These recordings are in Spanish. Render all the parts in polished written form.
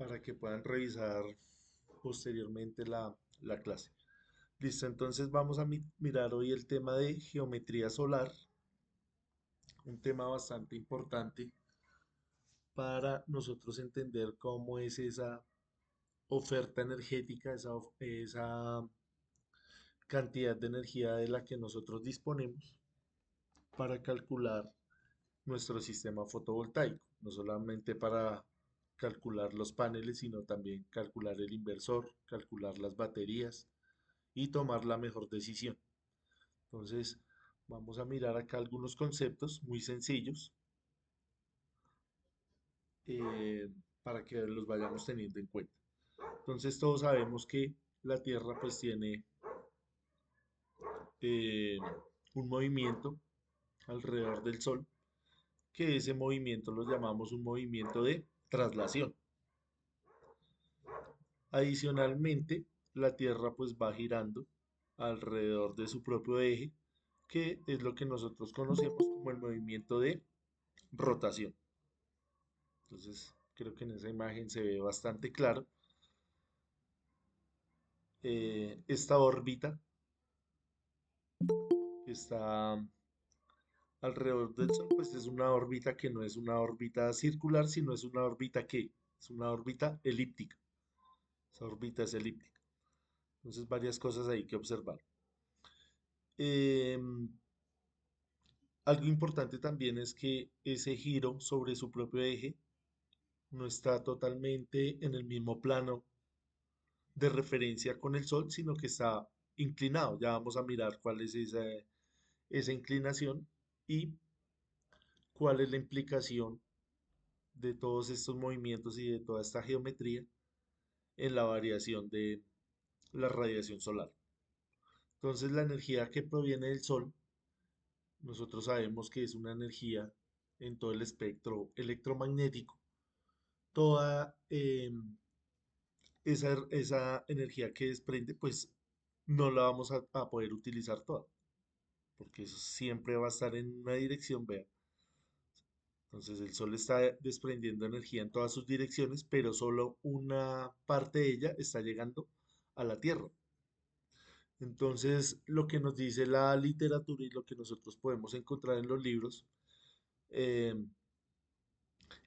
para que puedan revisar posteriormente la clase. Listo, entonces vamos a mirar hoy el tema de geometría solar, un tema bastante importante para nosotros entender cómo es esa oferta energética, esa cantidad de energía de la que nosotros disponemos para calcular nuestro sistema fotovoltaico, no solamente para calcular los paneles, sino también calcular el inversor, calcular las baterías y tomar la mejor decisión. Entonces, vamos a mirar acá algunos conceptos muy sencillos eh, para que los vayamos teniendo en cuenta. Entonces, todos sabemos que la Tierra pues tiene eh, un movimiento alrededor del Sol, que ese movimiento lo llamamos un movimiento de traslación. Adicionalmente, la Tierra pues va girando alrededor de su propio eje, que es lo que nosotros conocemos como el movimiento de rotación. Entonces, creo que en esa imagen se ve bastante claro. Esta órbita que está alrededor del Sol, pues es una órbita que no es una órbita circular, sino es una órbita que es una órbita elíptica. Esa órbita es elíptica. Entonces, varias cosas ahí que observar. Em, Algo importante también es que ese giro sobre su propio eje no está totalmente en el mismo plano de referencia con el Sol, sino que está inclinado. Ya vamos a mirar cuál es esa inclinación y cuál es la implicación de todos estos movimientos y de toda esta geometría en la variación de la radiación solar. Entonces, la energía que proviene del Sol, nosotros sabemos que es una energía en todo el espectro electromagnético. Toda esa energía que desprende, pues no la vamos a poder utilizar toda, porque eso siempre va a estar en una dirección, vea. Entonces el Sol está desprendiendo energía en todas sus direcciones, pero solo una parte de ella está llegando a la Tierra. Entonces, lo que nos dice la literatura y lo que nosotros podemos encontrar en los libros eh,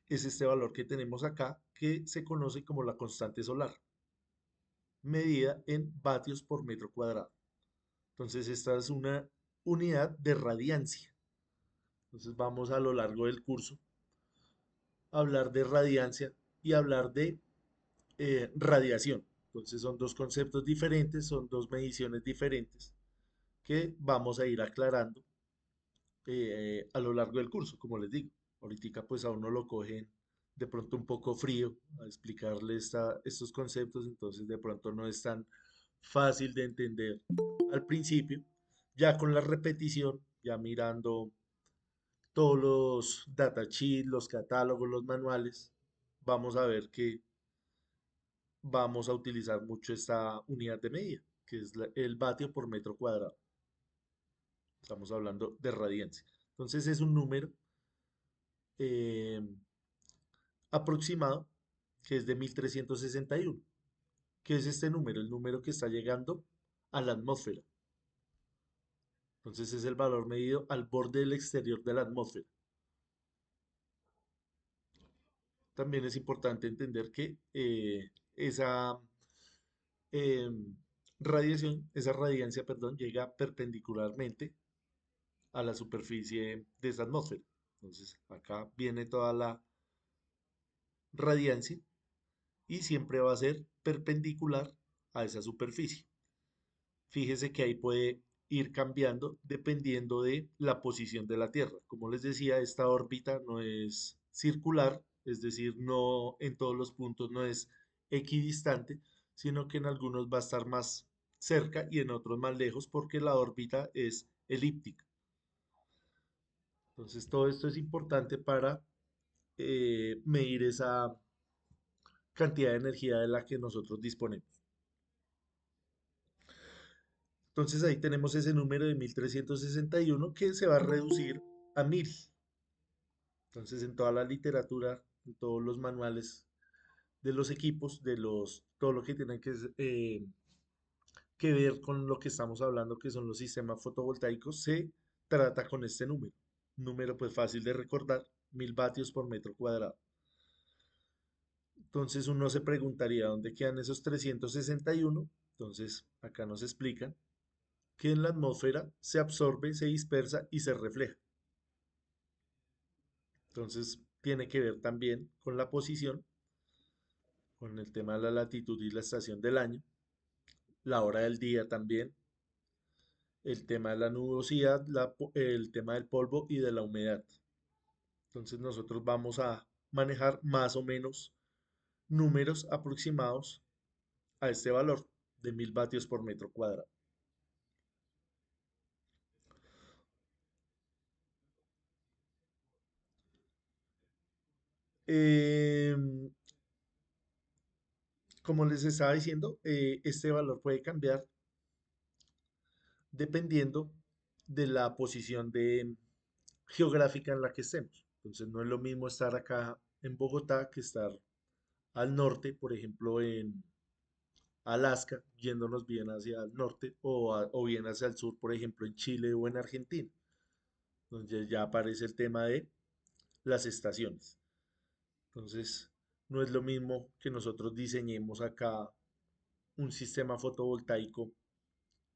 es este valor que tenemos acá, que se conoce como la constante solar, medida en vatios por metro cuadrado. Entonces, esta es una unidad de radiancia. Entonces, vamos a lo largo del curso a hablar de radiancia y hablar de radiación. Entonces, son dos conceptos diferentes, son dos mediciones diferentes que vamos a ir aclarando a lo largo del curso, como les digo. Ahorita pues a uno lo cogen de pronto un poco frío a explicarle estos conceptos, entonces de pronto no es tan fácil de entender al principio. Ya con la repetición, ya mirando todos los datasheets, los catálogos, los manuales, vamos a ver que vamos a utilizar mucho esta unidad de medida, que es el vatio por metro cuadrado. Estamos hablando de radiancia. Entonces es un número eh, aproximado que es de 1361. ¿Qué es este número? El número que está llegando a la atmósfera. Entonces es el valor medido al borde del exterior de la atmósfera. También es importante entender que esa eh, esa radiancia, perdón, llega perpendicularmente a la superficie de esa atmósfera. Entonces acá viene toda la radiancia y siempre va a ser perpendicular a esa superficie. Fíjese que ahí puede ir cambiando dependiendo de la posición de la Tierra. Como les decía, esta órbita no es circular, es decir, no en todos los puntos no es equidistante, sino que en algunos va a estar más cerca y en otros más lejos porque la órbita es elíptica. Entonces, todo esto es importante para medir esa cantidad de energía de la que nosotros disponemos. Entonces ahí tenemos ese número de 1361 que se va a reducir a 1000. Entonces en toda la literatura, en todos los manuales de los equipos, todo lo que tiene que ver con lo que estamos hablando, que son los sistemas fotovoltaicos, se trata con este número. Número pues fácil de recordar, 1000 vatios por metro cuadrado. Entonces uno se preguntaría dónde quedan esos 361. Entonces acá nos explican que en la atmósfera se absorbe, se dispersa y se refleja. Entonces tiene que ver también con la posición, con el tema de la latitud y la estación del año, la hora del día también, el tema de la nubosidad, el tema del polvo y de la humedad. Entonces nosotros vamos a manejar más o menos números aproximados a este valor de 1000 vatios por metro cuadrado. Em, Como les estaba diciendo, este valor puede cambiar dependiendo de la posición geográfica en la que estemos. Entonces no es lo mismo estar acá en Bogotá que estar al norte, por ejemplo, en Alaska, yéndonos bien hacia el norte, o bien hacia el sur, por ejemplo, en Chile o en Argentina, donde ya aparece el tema de las estaciones. Entonces, no es lo mismo que nosotros diseñemos acá un sistema fotovoltaico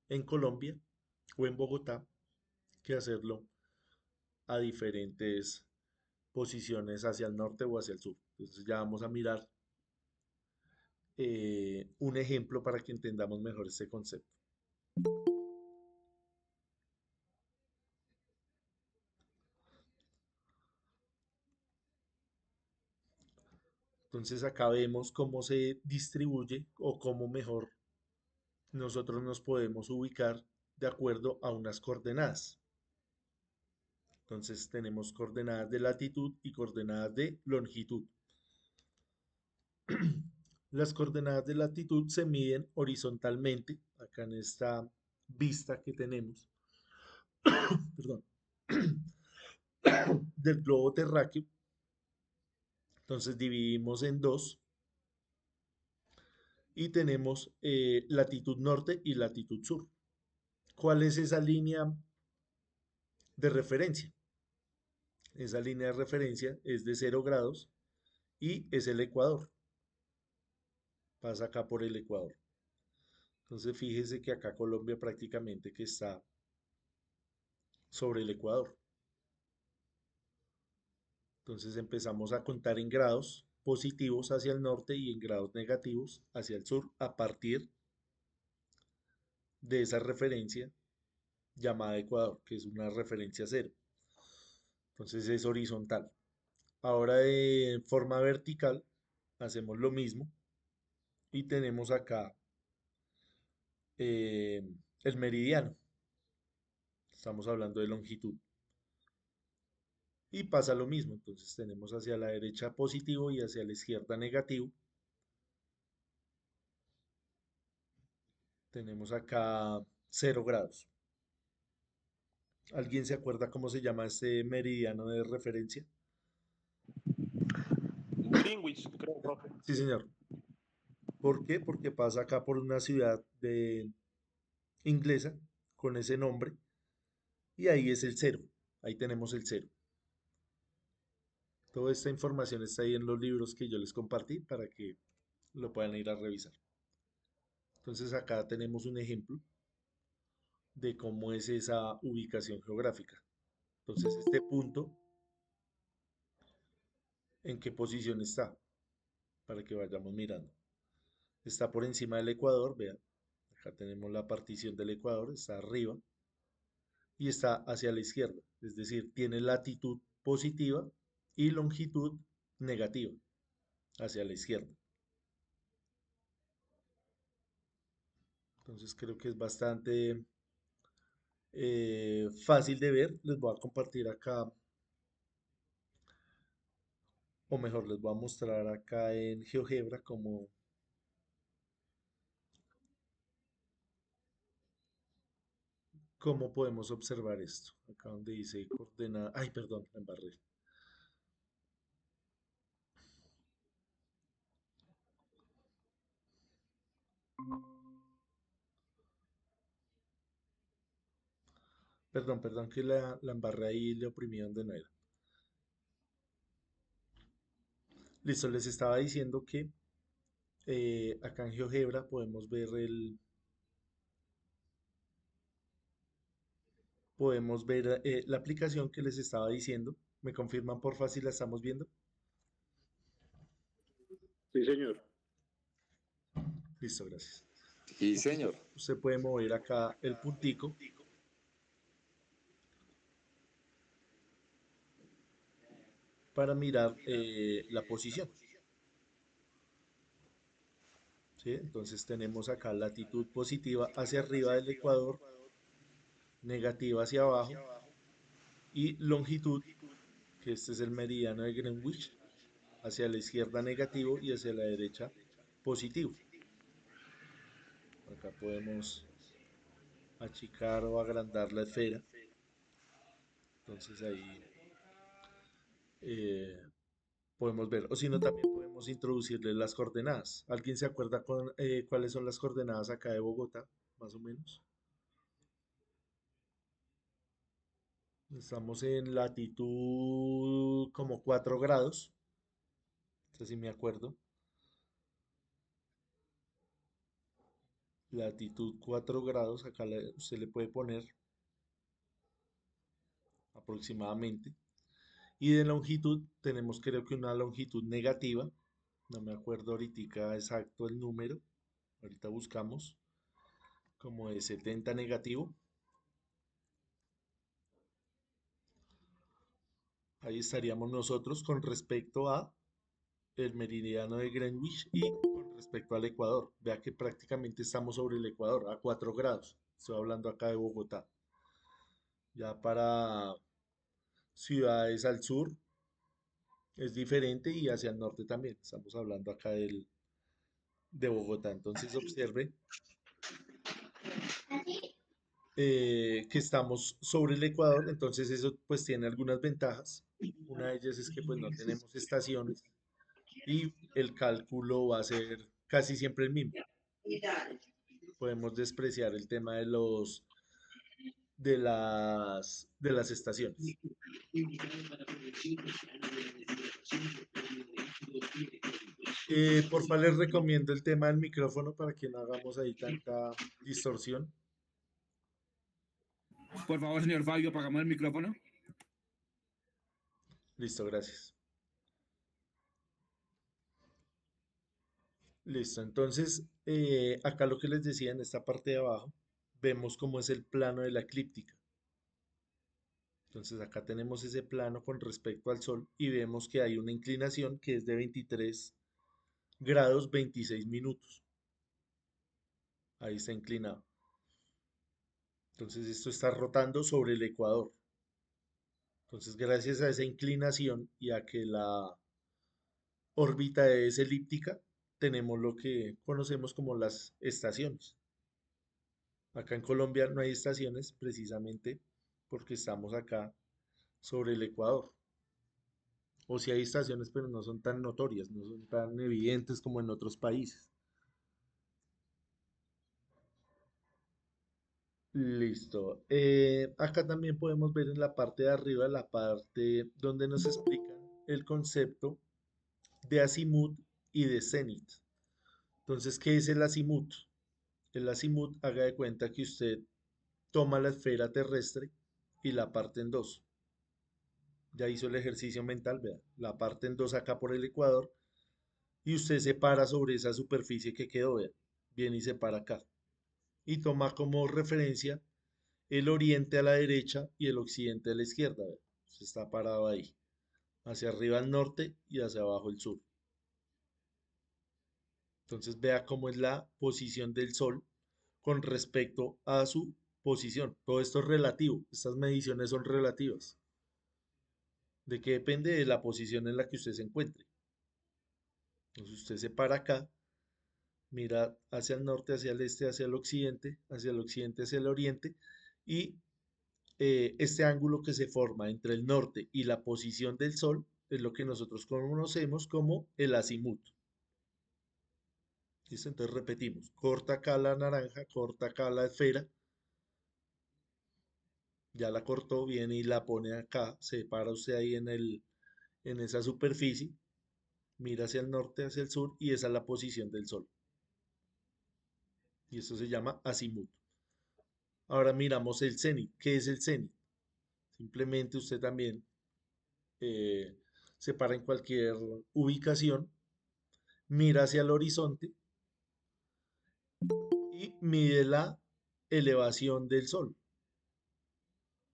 en Colombia o en Bogotá que hacerlo a diferentes posiciones hacia el norte o hacia el sur. Entonces ya vamos a mirar un ejemplo para que entendamos mejor este concepto. Entonces acá vemos cómo se distribuye o cómo mejor nosotros nos podemos ubicar de acuerdo a unas coordenadas. Entonces tenemos coordenadas de latitud y coordenadas de longitud. Las coordenadas de latitud se miden horizontalmente, acá en esta vista que tenemos, perdón, del globo terráqueo. Entonces dividimos en dos y tenemos latitud norte y latitud sur. ¿Cuál es esa línea de referencia? Esa línea de referencia es de 0 grados y es el ecuador. Pasa acá por el ecuador. Entonces fíjese que acá Colombia prácticamente que está sobre el ecuador. Entonces empezamos a contar en grados positivos hacia el norte y en grados negativos hacia el sur a partir de esa referencia llamada ecuador, que es una referencia cero. Entonces es horizontal. Ahora de forma vertical hacemos lo mismo y tenemos acá eh, el meridiano. Estamos hablando de longitud. Y pasa lo mismo. Entonces tenemos hacia la derecha positivo y hacia la izquierda negativo. Tenemos acá 0 grados. ¿Alguien se acuerda cómo se llama este meridiano de referencia? Greenwich, creo, profe. Sí, señor. ¿Por qué? Porque pasa acá por una ciudad inglesa con ese nombre y ahí es el cero. Ahí tenemos el cero. Toda esta información está ahí en los libros que yo les compartí para que lo puedan ir a revisar. Entonces acá tenemos un ejemplo de cómo es esa ubicación geográfica. Entonces este punto, ¿en qué posición está? Para que vayamos mirando. Está por encima del ecuador, vean. Acá tenemos la partición del ecuador, está arriba y está hacia la izquierda. Es decir, tiene latitud positiva y longitud negativa hacia la izquierda. Entonces creo que es bastante fácil de ver. Les voy a compartir acá, o mejor, les voy a mostrar acá en GeoGebra cómo podemos observar esto. Acá donde dice coordenada. Ay, perdón, la embarré. Perdón que la embarré ahí y le oprimí donde no era. Listo, les estaba diciendo que acá en GeoGebra podemos ver la aplicación que les estaba diciendo. ¿Me confirman porfa si la estamos viendo? Sí, señor. Listo, gracias. Sí, Usted, señor. usted puede mover acá el puntico para mirar la posición. ¿Sí? Entonces tenemos acá latitud positiva hacia arriba del ecuador, negativa hacia abajo y longitud, que este es el meridiano de Greenwich, hacia la izquierda negativo y hacia la derecha positivo. Acá podemos achicar o agrandar la esfera. Entonces ahí eh, podemos ver. O si no, también podemos introducirle las coordenadas. ¿Alguien se acuerda cuáles son las coordenadas acá de Bogotá, más o menos? Estamos en latitud como 4 grados. No sé si me acuerdo. Latitud 4 grados. Acá usted le puede poner aproximadamente. Y de longitud tenemos creo que una longitud negativa. No me acuerdo ahorita exacto el número. Ahorita buscamos como de 70 negativo. Ahí estaríamos nosotros con respecto a el meridiano de Greenwich y con respecto al Ecuador. Vea que prácticamente estamos sobre el Ecuador, a 4 grados. Estoy hablando acá de Bogotá. Ya para ciudades al sur es diferente y hacia el norte también. Estamos hablando acá de Bogotá. Entonces observe que estamos sobre el Ecuador. Entonces eso pues tiene algunas ventajas. Una de ellas es que pues no tenemos estaciones y el cálculo va a ser casi siempre el mismo. Podemos despreciar el tema de las estaciones. Porfa, les recomiendo el tema del micrófono para que no hagamos ahí tanta distorsión. Por favor, señor Fabio, apagamos el micrófono. Listo, gracias. Listo, entonces acá lo que les decía en esta parte de abajo, vemos cómo es el plano de la eclíptica. Entonces acá tenemos ese plano con respecto al Sol y vemos que hay una inclinación que es de 23 grados 26 minutos. Ahí está inclinado. Entonces esto está rotando sobre el ecuador. Entonces gracias a esa inclinación y a que la órbita es elíptica, tenemos lo que conocemos como las estaciones. Acá en Colombia no hay estaciones precisamente porque estamos acá sobre el ecuador. O si hay estaciones, pero no son tan notorias, no son tan evidentes como en otros países. Listo. Acá también podemos ver en la parte de arriba, la parte donde nos explican el concepto de azimut y de zenit. Entonces, ¿qué es el azimut? El azimut, haga de cuenta que usted toma la esfera terrestre y la parte en dos. Ya hizo el ejercicio mental, vea, la parte en dos acá por el ecuador y usted se para sobre esa superficie que quedó, vea, viene y se para acá. Y toma como referencia el oriente a la derecha y el occidente a la izquierda, vea. Se está parado ahí, hacia arriba el norte y hacia abajo el sur. Entonces vea cómo es la posición del Sol con respecto a su posición. Todo esto es relativo, estas mediciones son relativas. ¿De qué depende? De la posición en la que usted se encuentre. Entonces usted se para acá, mira hacia el norte, hacia el este, hacia el occidente, hacia el occidente, hacia el oriente, y este ángulo que se forma entre el norte y la posición del Sol es lo que nosotros conocemos como el azimut. ¿Listo? Entonces repetimos, corta acá la naranja, corta acá la esfera, Ya la cortó, viene y la pone acá, se para usted ahí en esa superficie, mira hacia el norte, hacia el sur, y esa es la posición del sol. Y eso se llama azimut. Ahora miramos el cenit. ¿Qué es el cenit? Simplemente usted también eh, se para en cualquier ubicación, mira hacia el horizonte y mide la elevación del sol.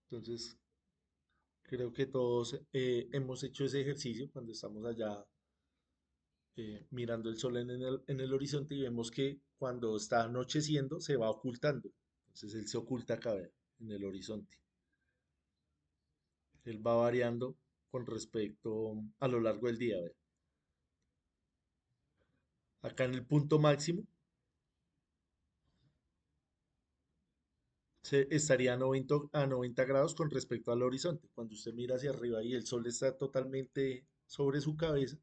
Entonces, creo que todos hemos hecho ese ejercicio cuando estamos allá mirando el sol en el horizonte y vemos que cuando está anocheciendo se va ocultando. Entonces, él se oculta acá, vea, en el horizonte. Él va variando con respecto a lo largo del día, vea. Acá en el punto máximo estaría a 90 grados con respecto al horizonte. Cuando usted mira hacia arriba y el sol está totalmente sobre su cabeza,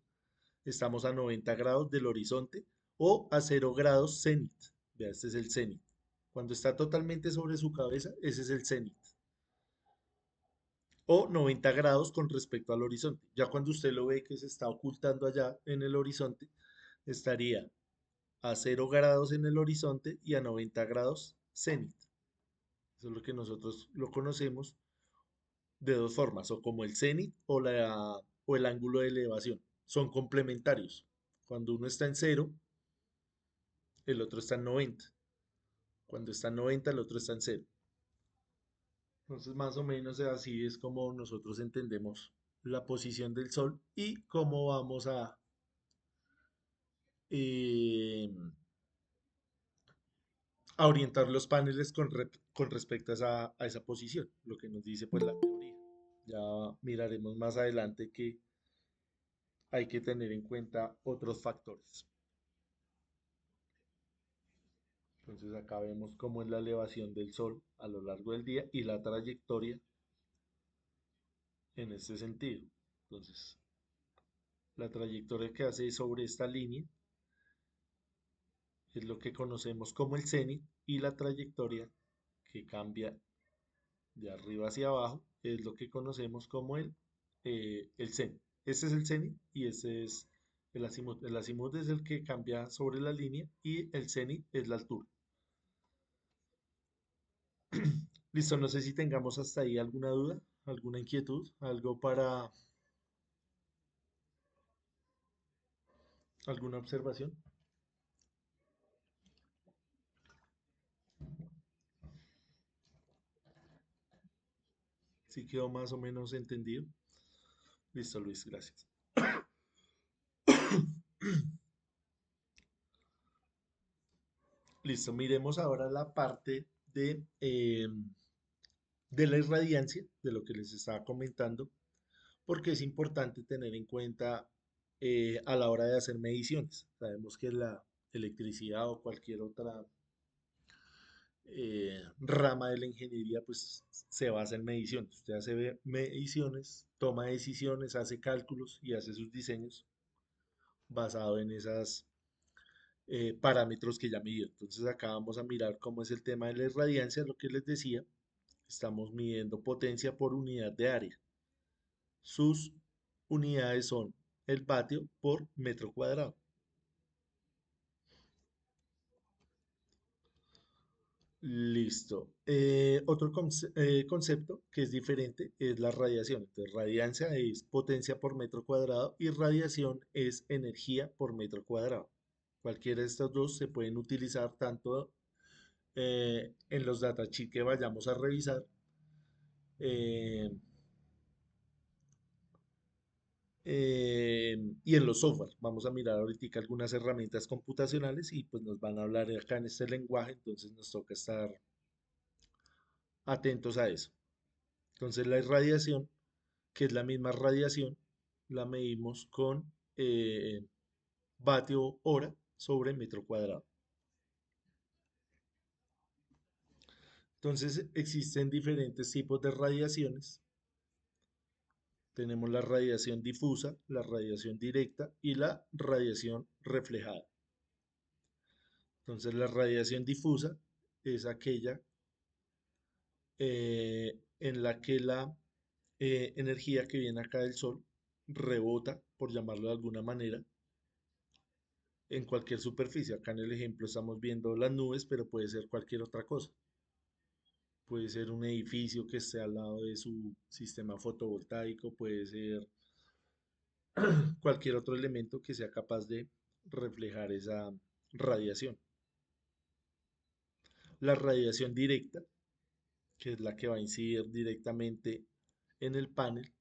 estamos a 90 grados del horizonte o a 0 grados cenit. Vea, este es el cenit. Cuando está totalmente sobre su cabeza, ese es el cenit. O 90 grados con respecto al horizonte. Ya cuando usted lo ve que se está ocultando allá en el horizonte, estaría a 0 grados en el horizonte y a 90 grados cenit. Eso es lo que nosotros lo conocemos de dos formas, o como el cenit o el ángulo de elevación. Son complementarios. Cuando uno está en cero, el otro está en 90. Cuando está en 90, el otro está en cero. Entonces, más o menos así es como nosotros entendemos la posición del Sol y cómo vamos eh, a orientar los paneles con respecto a esa posición, lo que nos dice pues la teoría. Ya miraremos más adelante que hay que tener en cuenta otros factores. Entonces acá vemos cómo es la elevación del Sol a lo largo del día y la trayectoria en este sentido. Entonces, la trayectoria que hace sobre esta línea es lo que conocemos como el cenit y la trayectoria que cambia de arriba hacia abajo es lo que conocemos como el cenit. Este es el cenit y este es el azimut. El azimut es el que cambia sobre la línea y el cenit es la altura. Listo, no sé si tengamos hasta ahí alguna duda, alguna inquietud, algo para alguna observación. Si quedó más o menos entendido. Listo, Luis, gracias. Listo, miremos ahora la parte de la irradiancia, de lo que les estaba comentando, porque es importante tener en cuenta a la hora de hacer mediciones. Sabemos que la electricidad o cualquier otra rama de la ingeniería, pues se basa en mediciones. Usted hace mediciones, toma decisiones, hace cálculos y hace sus diseños basado en esas parámetros que ya midió. Entonces acá vamos a mirar cómo es el tema de la irradiancia, lo que les decía. Estamos midiendo potencia por unidad de área. Sus unidades son el vatio por metro cuadrado. Listo. Otro concepto que es diferente es la radiación. Entonces, radiancia es potencia por metro cuadrado y radiación es energía por metro cuadrado. Cualquiera de estos dos se pueden utilizar tanto en los datasheets que vayamos a revisar eh, y en los software. Vamos a mirar ahorita algunas herramientas computacionales y pues nos van a hablar acá en este lenguaje, entonces nos toca estar atentos a eso. Entonces la irradiación, que es la misma radiación, la medimos con vatio hora sobre metro cuadrado. Entonces existen diferentes tipos de radiaciones. Tenemos la radiación difusa, la radiación directa y la radiación reflejada. Entonces la radiación difusa es aquella en la que la energía que viene acá del Sol rebota, por llamarlo de alguna manera, en cualquier superficie. Acá en el ejemplo estamos viendo las nubes, pero puede ser cualquier otra cosa. Puede ser un edificio que esté al lado de su sistema fotovoltaico, puede ser cualquier otro elemento que sea capaz de reflejar esa radiación. La radiación directa, que es la que va a incidir directamente en el panel,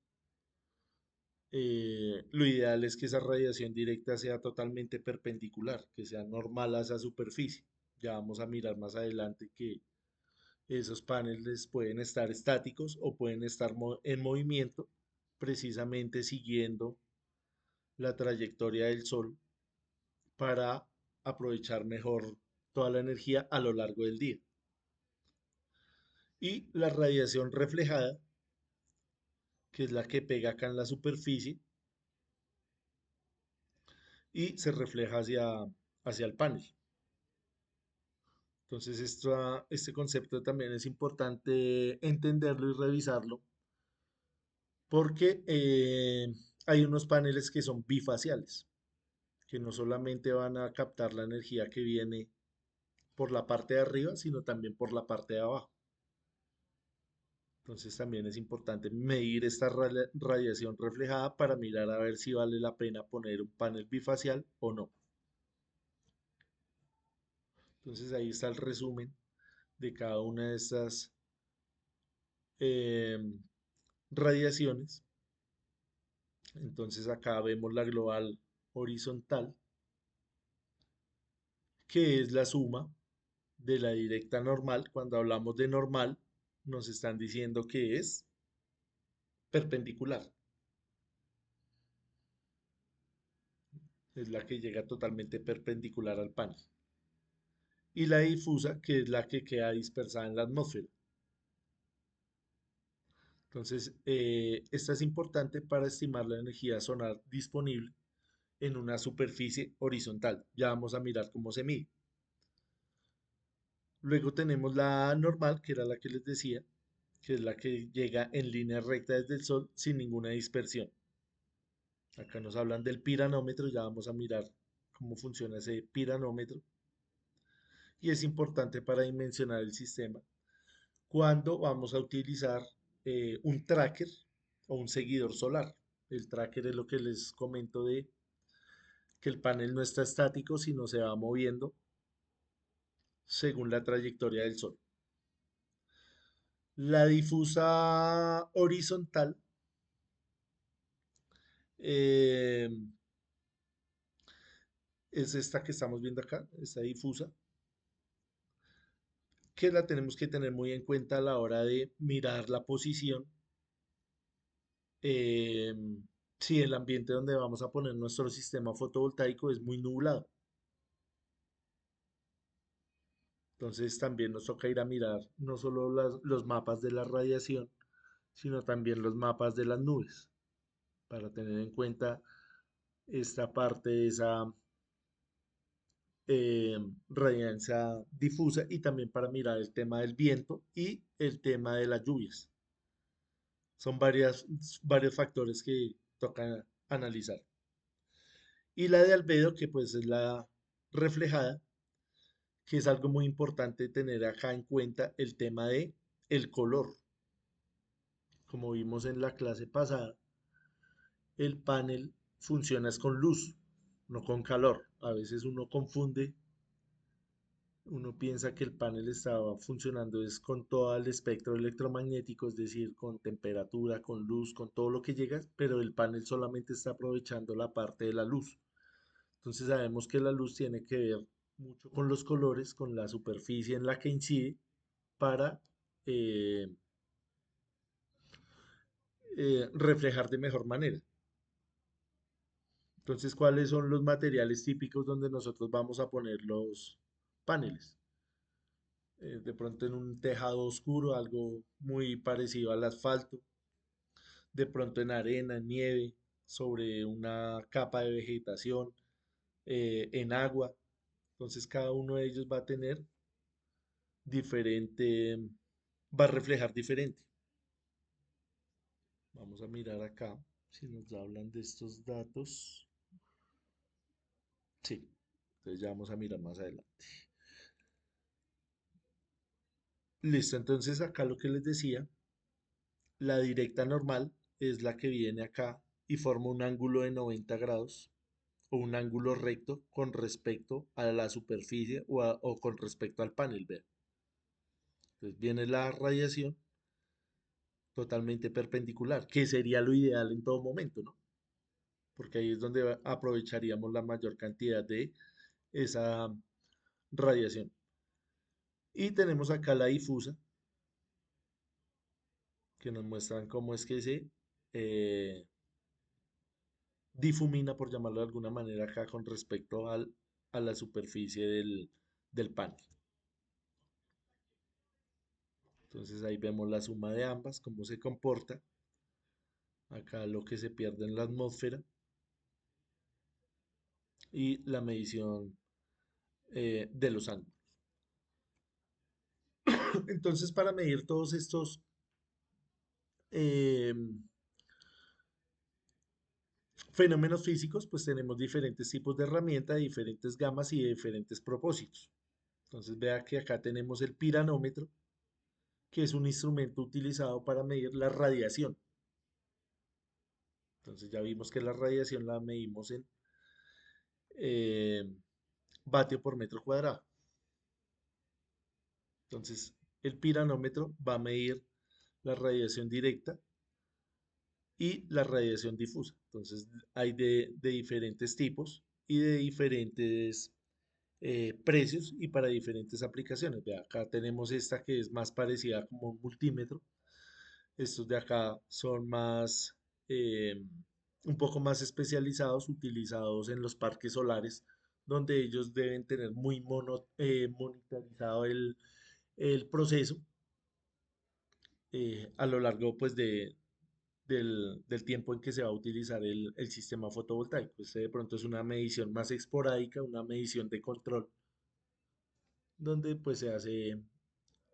lo ideal es que esa radiación directa sea totalmente perpendicular, que sea normal a esa superficie. Ya vamos a mirar más adelante que esos paneles pueden estar estáticos o pueden estar en movimiento, precisamente siguiendo la trayectoria del Sol para aprovechar mejor toda la energía a lo largo del día. Y la radiación reflejada, que es la que pega acá en la superficie y se refleja hacia el panel. Entonces, este concepto también es importante entenderlo y revisarlo porque hay unos paneles que son bifaciales, que no solamente van a captar la energía que viene por la parte de arriba, sino también por la parte de abajo. Entonces también es importante medir esta radiación reflejada para mirar a ver si vale la pena poner un panel bifacial o no. Entonces ahí está el resumen de cada una de estas em, radiaciones. Entonces acá vemos la global horizontal, que es la suma de la directa normal. Cuando hablamos de normal, nos están diciendo que es perpendicular. Es la que llega totalmente perpendicular al panel. Y la difusa, que es la que queda dispersada en la atmósfera. Entonces, esta es importante para estimar la energía solar disponible en una superficie horizontal. Ya vamos a mirar cómo se mide. Luego tenemos la normal, que era la que les decía, que es la que llega en línea recta desde el Sol sin ninguna dispersión. Acá nos hablan del piranómetro, ya vamos a mirar cómo funciona ese piranómetro. Y es importante para dimensionar el sistema cuando vamos a utilizar un tracker o un seguidor solar. El tracker es lo que les comento de que el panel no está estático, sino se va moviendo según la trayectoria del Sol. La difusa horizontal eh, es esta que estamos viendo acá, esta difusa, que la tenemos que tener muy en cuenta a la hora de mirar la posición. eh, si el ambiente donde vamos a poner nuestro sistema fotovoltaico es muy nublado. Entonces también nos toca ir a mirar no solo los mapas de la radiación, sino también los mapas de las nubes, para tener en cuenta esta parte de esa eh, radiancia difusa y también para mirar el tema del viento y el tema de las lluvias. Son varios factores que toca analizar. Y la de albedo, que pues es la reflejada, que es algo muy importante tener acá en cuenta el tema de el color. Como vimos en la clase pasada, el panel funciona es con luz, no con calor. A veces uno confunde, uno piensa que el panel estaba funcionando es con todo el espectro electromagnético, es decir, con temperatura, con luz, con todo lo que llega, pero el panel solamente está aprovechando la parte de la luz. Entonces sabemos que la luz tiene que ver mucho con los colores, con la superficie en la que incide para eh, reflejar de mejor manera. Entonces, ¿cuáles son los materiales típicos donde nosotros vamos a poner los paneles? De pronto en un tejado oscuro, algo muy parecido al asfalto, de pronto en arena, en nieve, sobre una capa de vegetación, en agua. Entonces, cada uno de ellos va a tener diferente, va a reflejar diferente. Vamos a mirar acá si nos hablan de estos datos. Sí, entonces ya vamos a mirar más adelante. Listo, entonces acá lo que les decía, la directa normal es la que viene acá y forma un ángulo de 90 grados o un ángulo recto con respecto a la superficie o con respecto al panel, ¿ve? Entonces viene la radiación totalmente perpendicular, que sería lo ideal en todo momento, ¿no? Porque ahí es donde aprovecharíamos la mayor cantidad de esa radiación. Y tenemos acá la difusa, que nos muestran cómo es que se eh, difumina, por llamarlo de alguna manera, acá con respecto a la superficie del panel. Entonces ahí vemos la suma de ambas, cómo se comporta. Acá lo que se pierde en la atmósfera y la medición de los ángulos. Entonces, para medir todos estos eh, fenómenos físicos, pues tenemos diferentes tipos de herramientas, de diferentes gamas y de diferentes propósitos. Entonces, vea que acá tenemos el piranómetro, que es un instrumento utilizado para medir la radiación. Entonces, ya vimos que la radiación la medimos en eh, vatio por metro cuadrado. Entonces, el piranómetro va a medir la radiación directa y la radiación difusa. Entonces, hay de diferentes tipos y de diferentes precios y para diferentes aplicaciones. Vea, acá tenemos esta que es más parecida como un multímetro. Estos de acá son más, un poco más especializados, utilizados en los parques solares, donde ellos deben tener muy monitorizado el proceso a lo largo pues del tiempo en que se va a utilizar el sistema fotovoltaico. Este de pronto es una medición más esporádica, una medición de control, donde pues se hace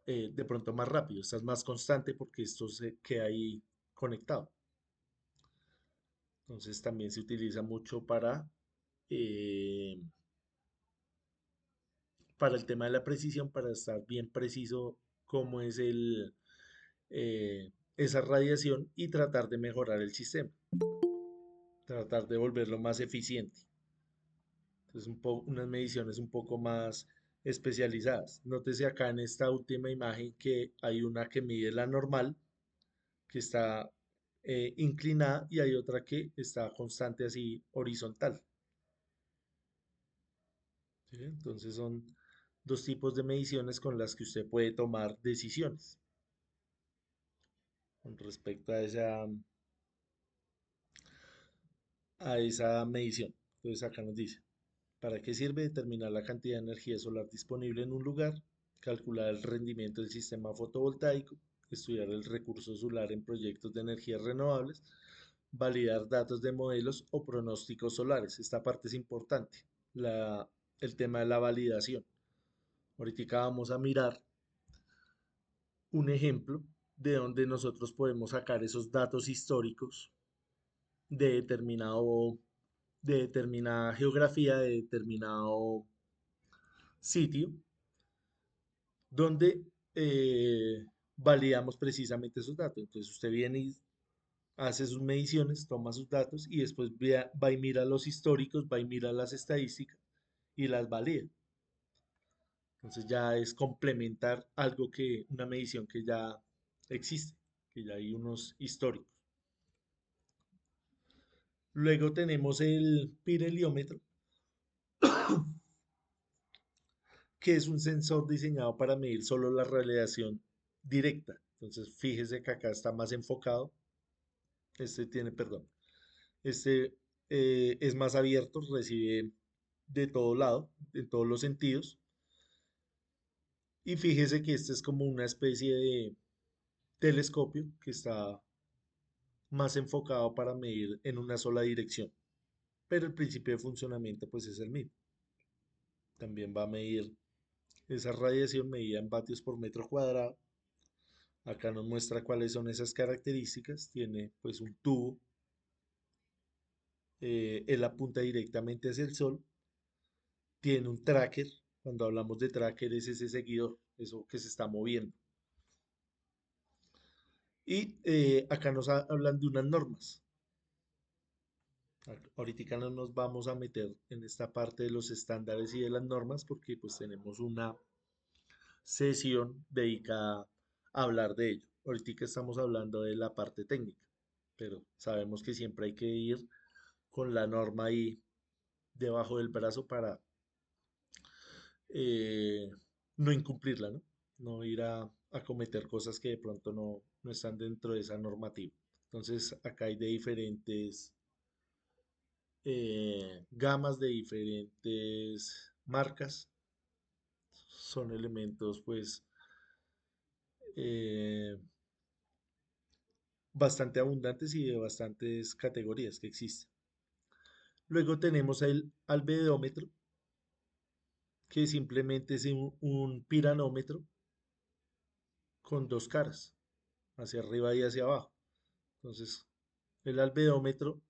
de pronto más rápido, estás más constante porque esto se queda ahí conectado. Entonces también se utiliza mucho eh, para el tema de la precisión, para estar bien preciso cómo es esa radiación y tratar de mejorar el sistema, tratar de volverlo más eficiente. Entonces, unas mediciones un poco más especializadas. Nótese acá en esta última imagen que hay una que mide la normal, que está inclinada, y hay otra que está constante así horizontal. ¿Sí? Entonces son dos tipos de mediciones con las que usted puede tomar decisiones con respecto a esa medición. Entonces acá nos dice, ¿para qué sirve determinar la cantidad de energía solar disponible en un lugar? Calcular el rendimiento del sistema fotovoltaico, estudiar el recurso solar en proyectos de energías renovables, validar datos de modelos o pronósticos solares. Esta parte es importante, el tema de la validación. Ahorita vamos a mirar un ejemplo de donde nosotros podemos sacar esos datos históricos de de determinada geografía, de determinado sitio, donde validamos precisamente esos datos. Entonces usted viene y hace sus mediciones, toma sus datos y después va y mira los históricos, va y mira las estadísticas y las valida. Entonces ya es complementar una medición que ya existe, que ya hay unos históricos. Luego tenemos el pirheliómetro, que es un sensor diseñado para medir solo la radiación directa. Entonces, fíjese que acá está más enfocado. Perdón, este es más abierto, recibe de todo lado, en todos los sentidos. Y fíjese que este es como una especie de telescopio que está más enfocado para medir en una sola dirección. Pero el principio de funcionamiento pues es el mismo. También va a medir esa radiación medida en vatios por metro cuadrado Acá nos muestra cuáles son esas características. Tiene pues un tubo, él apunta directamente hacia el sol. Tiene un tracker. Cuando hablamos de tracker es ese seguidor, eso que se está moviendo. Y acá nos hablan de unas normas. Ahorita no nos vamos a meter en esta parte de los estándares y de las normas porque pues tenemos una sesión dedicada a hablar de ello. Ahorita estamos hablando de la parte técnica, pero sabemos que siempre hay que ir con la norma ahí debajo del brazo para eh, no incumplirla, ¿no? No ir a cometer cosas que de pronto no están dentro de esa normativa. Entonces, acá hay de diferentes gamas, de diferentes marcas. Son elementos, pues, eh, bastante abundantes y de bastantes categorías que existen. Luego tenemos el albedométro, que simplemente es un piranómetro con dos caras, hacia arriba y hacia abajo. Entonces, el albedométro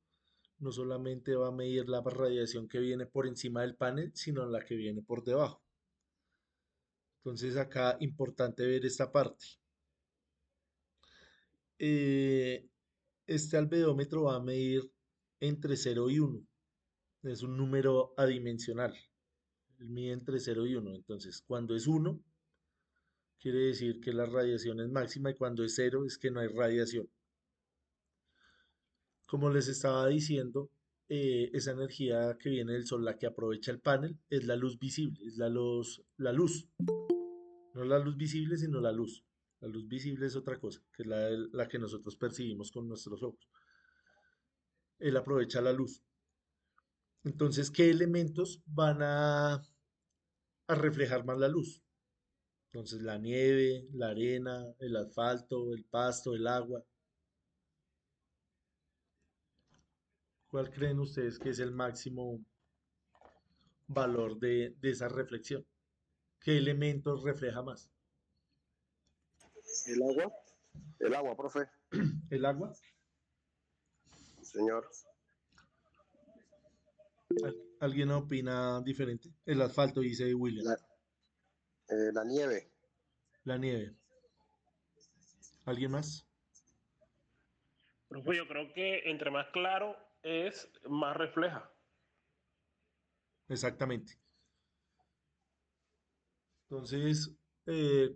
no solamente va a medir la radiación que viene por encima del panel, sino la que viene por debajo. Entonces, acá importante ver esta parte. Eh, este albedométro va a medir entre 0 y 1. Es un número adimensional. Él mide entre 0 y 1. Entonces, cuando es 1, quiere decir que la radiación es máxima y cuando es 0 es que no hay radiación. Como les estaba diciendo, esa energía que viene del sol, la que aprovecha el panel, es la luz visible, es la luz. No la luz visible, sino la luz. La luz visible es otra cosa, que es la que nosotros percibimos con nuestros ojos. Él aprovecha la luz. Entonces, ¿qué elementos van a reflejar más la luz? Entonces, la nieve, la arena, el asfalto, el pasto, el agua. ¿Cuál creen ustedes que es el máximo valor de esa reflexión? ¿Qué elementos refleja más? El agua, el agua, profe, ¿El agua? señor. ¿Alguien opina diferente? El asfalto, dice William. La nieve, La nieve. ¿Alguien más? Profe, yo creo que entre más claro es, más refleja. Exactamente. Entonces,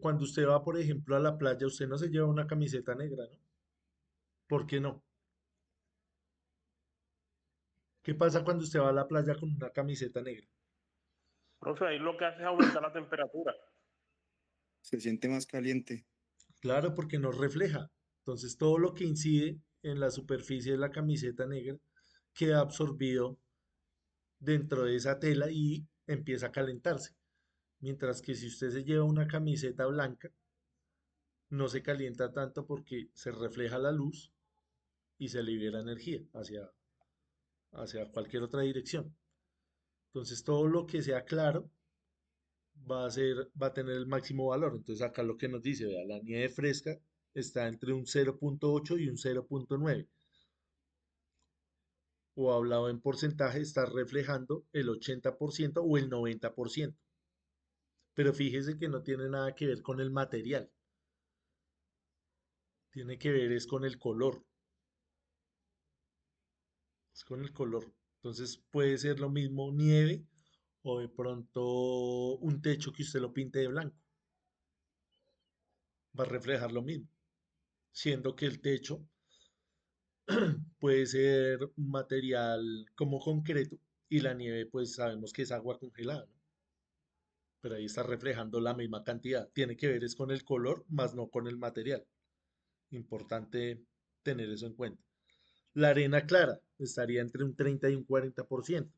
cuando usted va, por ejemplo, a la playa, usted no se lleva una camiseta negra, ¿no? ¿Por qué no? ¿Qué pasa cuando usted va a la playa con una camiseta negra? Profe, ahí lo que hace es aumentar la temperatura. Se siente más caliente. Claro, porque no refleja. Entonces, todo lo que incide en la superficie de la camiseta negra queda absorbido dentro de esa tela y empieza a calentarse. Mientras que si usted se lleva una camiseta blanca, no se calienta tanto porque se refleja la luz y se libera energía hacia cualquier otra dirección. Entonces todo lo que sea claro va a tener el máximo valor. Entonces acá lo que nos dice, vea, la nieve fresca está entre un 0.8 y un 0.9. O hablado en porcentaje, está reflejando el 80% o el 90%. Pero fíjese que no tiene nada que ver con el material. Tiene que ver es con el color. Es con el color. Entonces puede ser lo mismo nieve o de pronto un techo que usted lo pinte de blanco. Va a reflejar lo mismo, siendo que el techo puede ser un material como concreto y la nieve pues sabemos que es agua congelada, ¿no? Pero ahí está reflejando la misma cantidad. Tiene que ver es con el color, más no con el material. Importante tener eso en cuenta. La arena clara estaría entre un 30 y un 40%.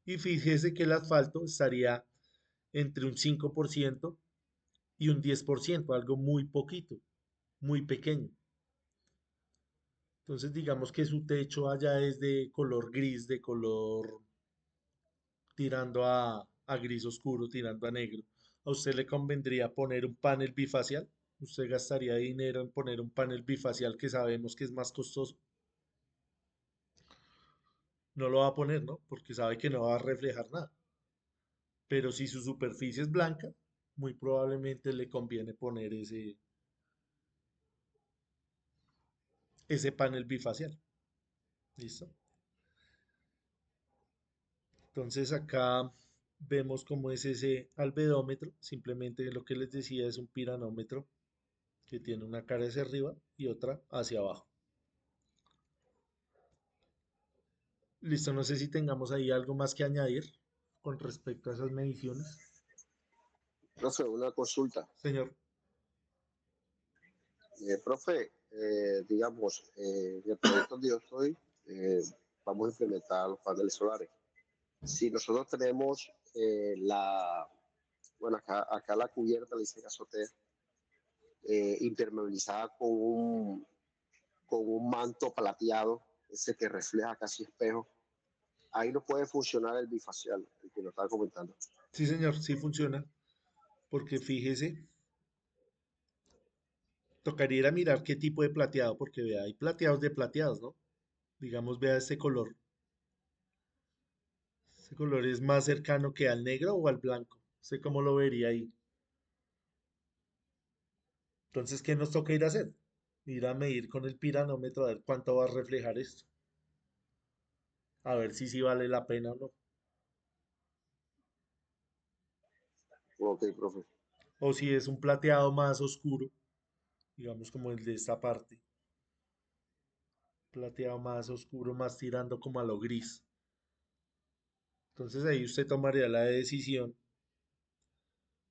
Y fíjese que el asfalto estaría entre un 5% y un 10%, algo muy poquito, muy pequeño. Entonces digamos que su techo allá es de color gris, de color tirando a gris oscuro, tirando a negro. ¿A usted le convendría poner un panel bifacial? usted gastaría dinero en poner un panel bifacial que sabemos que es más costoso. No lo va a poner, ¿no? Porque sabe que no va a reflejar nada. Pero si su superficie es blanca, muy probablemente le conviene poner ese panel bifacial. ¿Listo? Entonces acá vemos cómo es ese albedómetro. Simplemente lo que les decía es un piranómetro que tiene una cara hacia arriba y otra hacia abajo. Listo, no sé si tengamos ahí algo más que añadir con respecto a esas mediciones. Profe, una consulta. Señor, Profe, digamos, en el proyecto donde yo estoy, vamos a implementar los paneles solares. Si nosotros tenemos bueno, acá la cubierta, le dicen azotea, impermeabilizada con un manto plateado, ese que refleja casi espejo, ahí no puede funcionar el bifacial, el que lo estaba comentando. sí señor, sí funciona, porque fíjese, tocaría ir a mirar qué tipo de plateado, porque vea, hay plateados de plateados, ¿no? Digamos, vea este color. Este color es más cercano que al negro o al blanco. ¿Usted cómo lo vería ahí? Entonces, ¿qué nos toca ir a hacer? Ir a medir con el piranómetro a ver cuánto va a reflejar esto. A ver si sí vale la pena o no. Ok, profe. O si es un plateado más oscuro, digamos como el de esta parte. Plateado más oscuro, más tirando como a lo gris. Entonces ahí usted tomaría la decisión.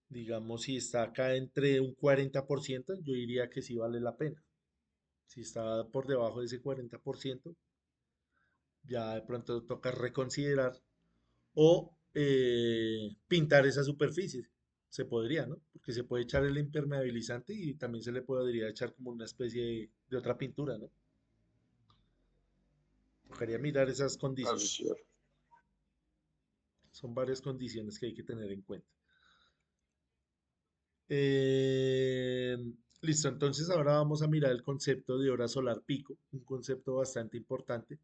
Digamos, si está acá entre un 40%, yo diría que sí vale la pena. Si está por debajo de ese 40%, ya de pronto toca reconsiderar o pintar esa superficie. Se podría, ¿no? Porque se puede echar el impermeabilizante y también se le podría echar como una especie de otra pintura, ¿no? Tocaría mirar esas Claro, sí, condiciones. señor. Son varias condiciones que hay que tener en cuenta. Eh, listo, entonces ahora vamos a mirar el concepto de hora solar pico, un concepto bastante importante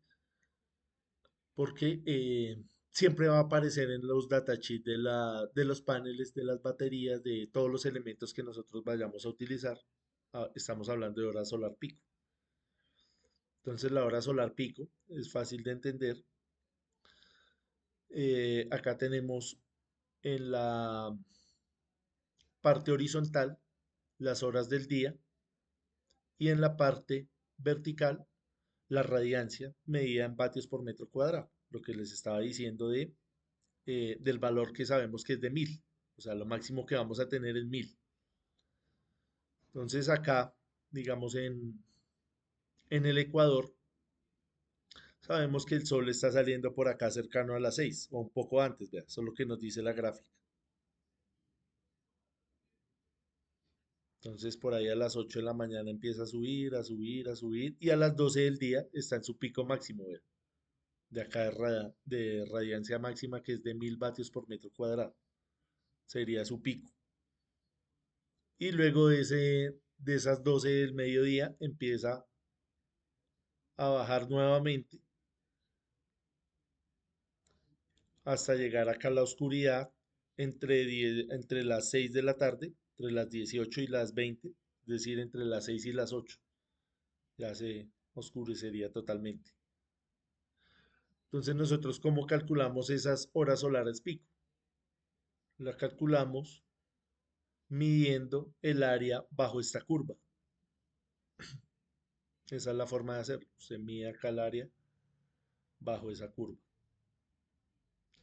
porque siempre va a aparecer en los datasheets de los paneles, de las baterías, de todos los elementos que nosotros vayamos a utilizar. Estamos hablando de hora solar pico. Entonces la hora solar pico es fácil de entender. Acá tenemos en la parte horizontal las horas del día y en la parte vertical la radiancia medida en vatios por metro cuadrado, lo que les estaba diciendo del valor que sabemos que es de 1000. O sea, lo máximo que vamos a tener es 1000. Entonces acá, digamos en el Ecuador, sabemos que el sol está saliendo por acá cercano a las 6 o un poco antes, vea, eso es lo que nos dice la gráfica. Entonces por ahí a las 8 de la mañana empieza a subir, a subir, a subir y a las 12 del día está en su pico máximo, vea, de acá de radiancia máxima que es de 1000 vatios por metro cuadrado. Sería su pico. Y luego de esas 12 del mediodía empieza a bajar nuevamente hasta llegar acá a la oscuridad entre las 6 de la tarde, entre las 18 y las 20, es decir, entre las 6 y las 8. Ya se oscurecería totalmente. Entonces nosotros, ¿cómo calculamos esas horas solares pico? La calculamos midiendo el área bajo esta curva. Esa es la forma de hacerlo. Se mide acá el área bajo esa curva.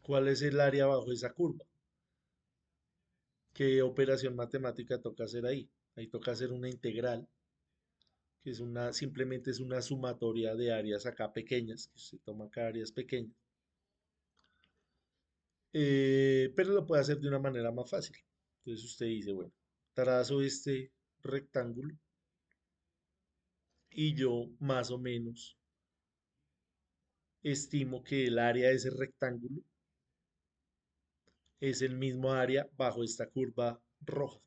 ¿Cuál es el área bajo esa curva? ¿Qué operación matemática toca hacer ahí? Ahí toca hacer una integral, que es simplemente es una sumatoria de áreas acá pequeñas, que se toma acá áreas pequeñas, pero lo puede hacer de una manera más fácil. Entonces usted dice, bueno, trazo este rectángulo y yo más o menos estimo que el área de ese rectángulo es el mismo área bajo esta curva roja.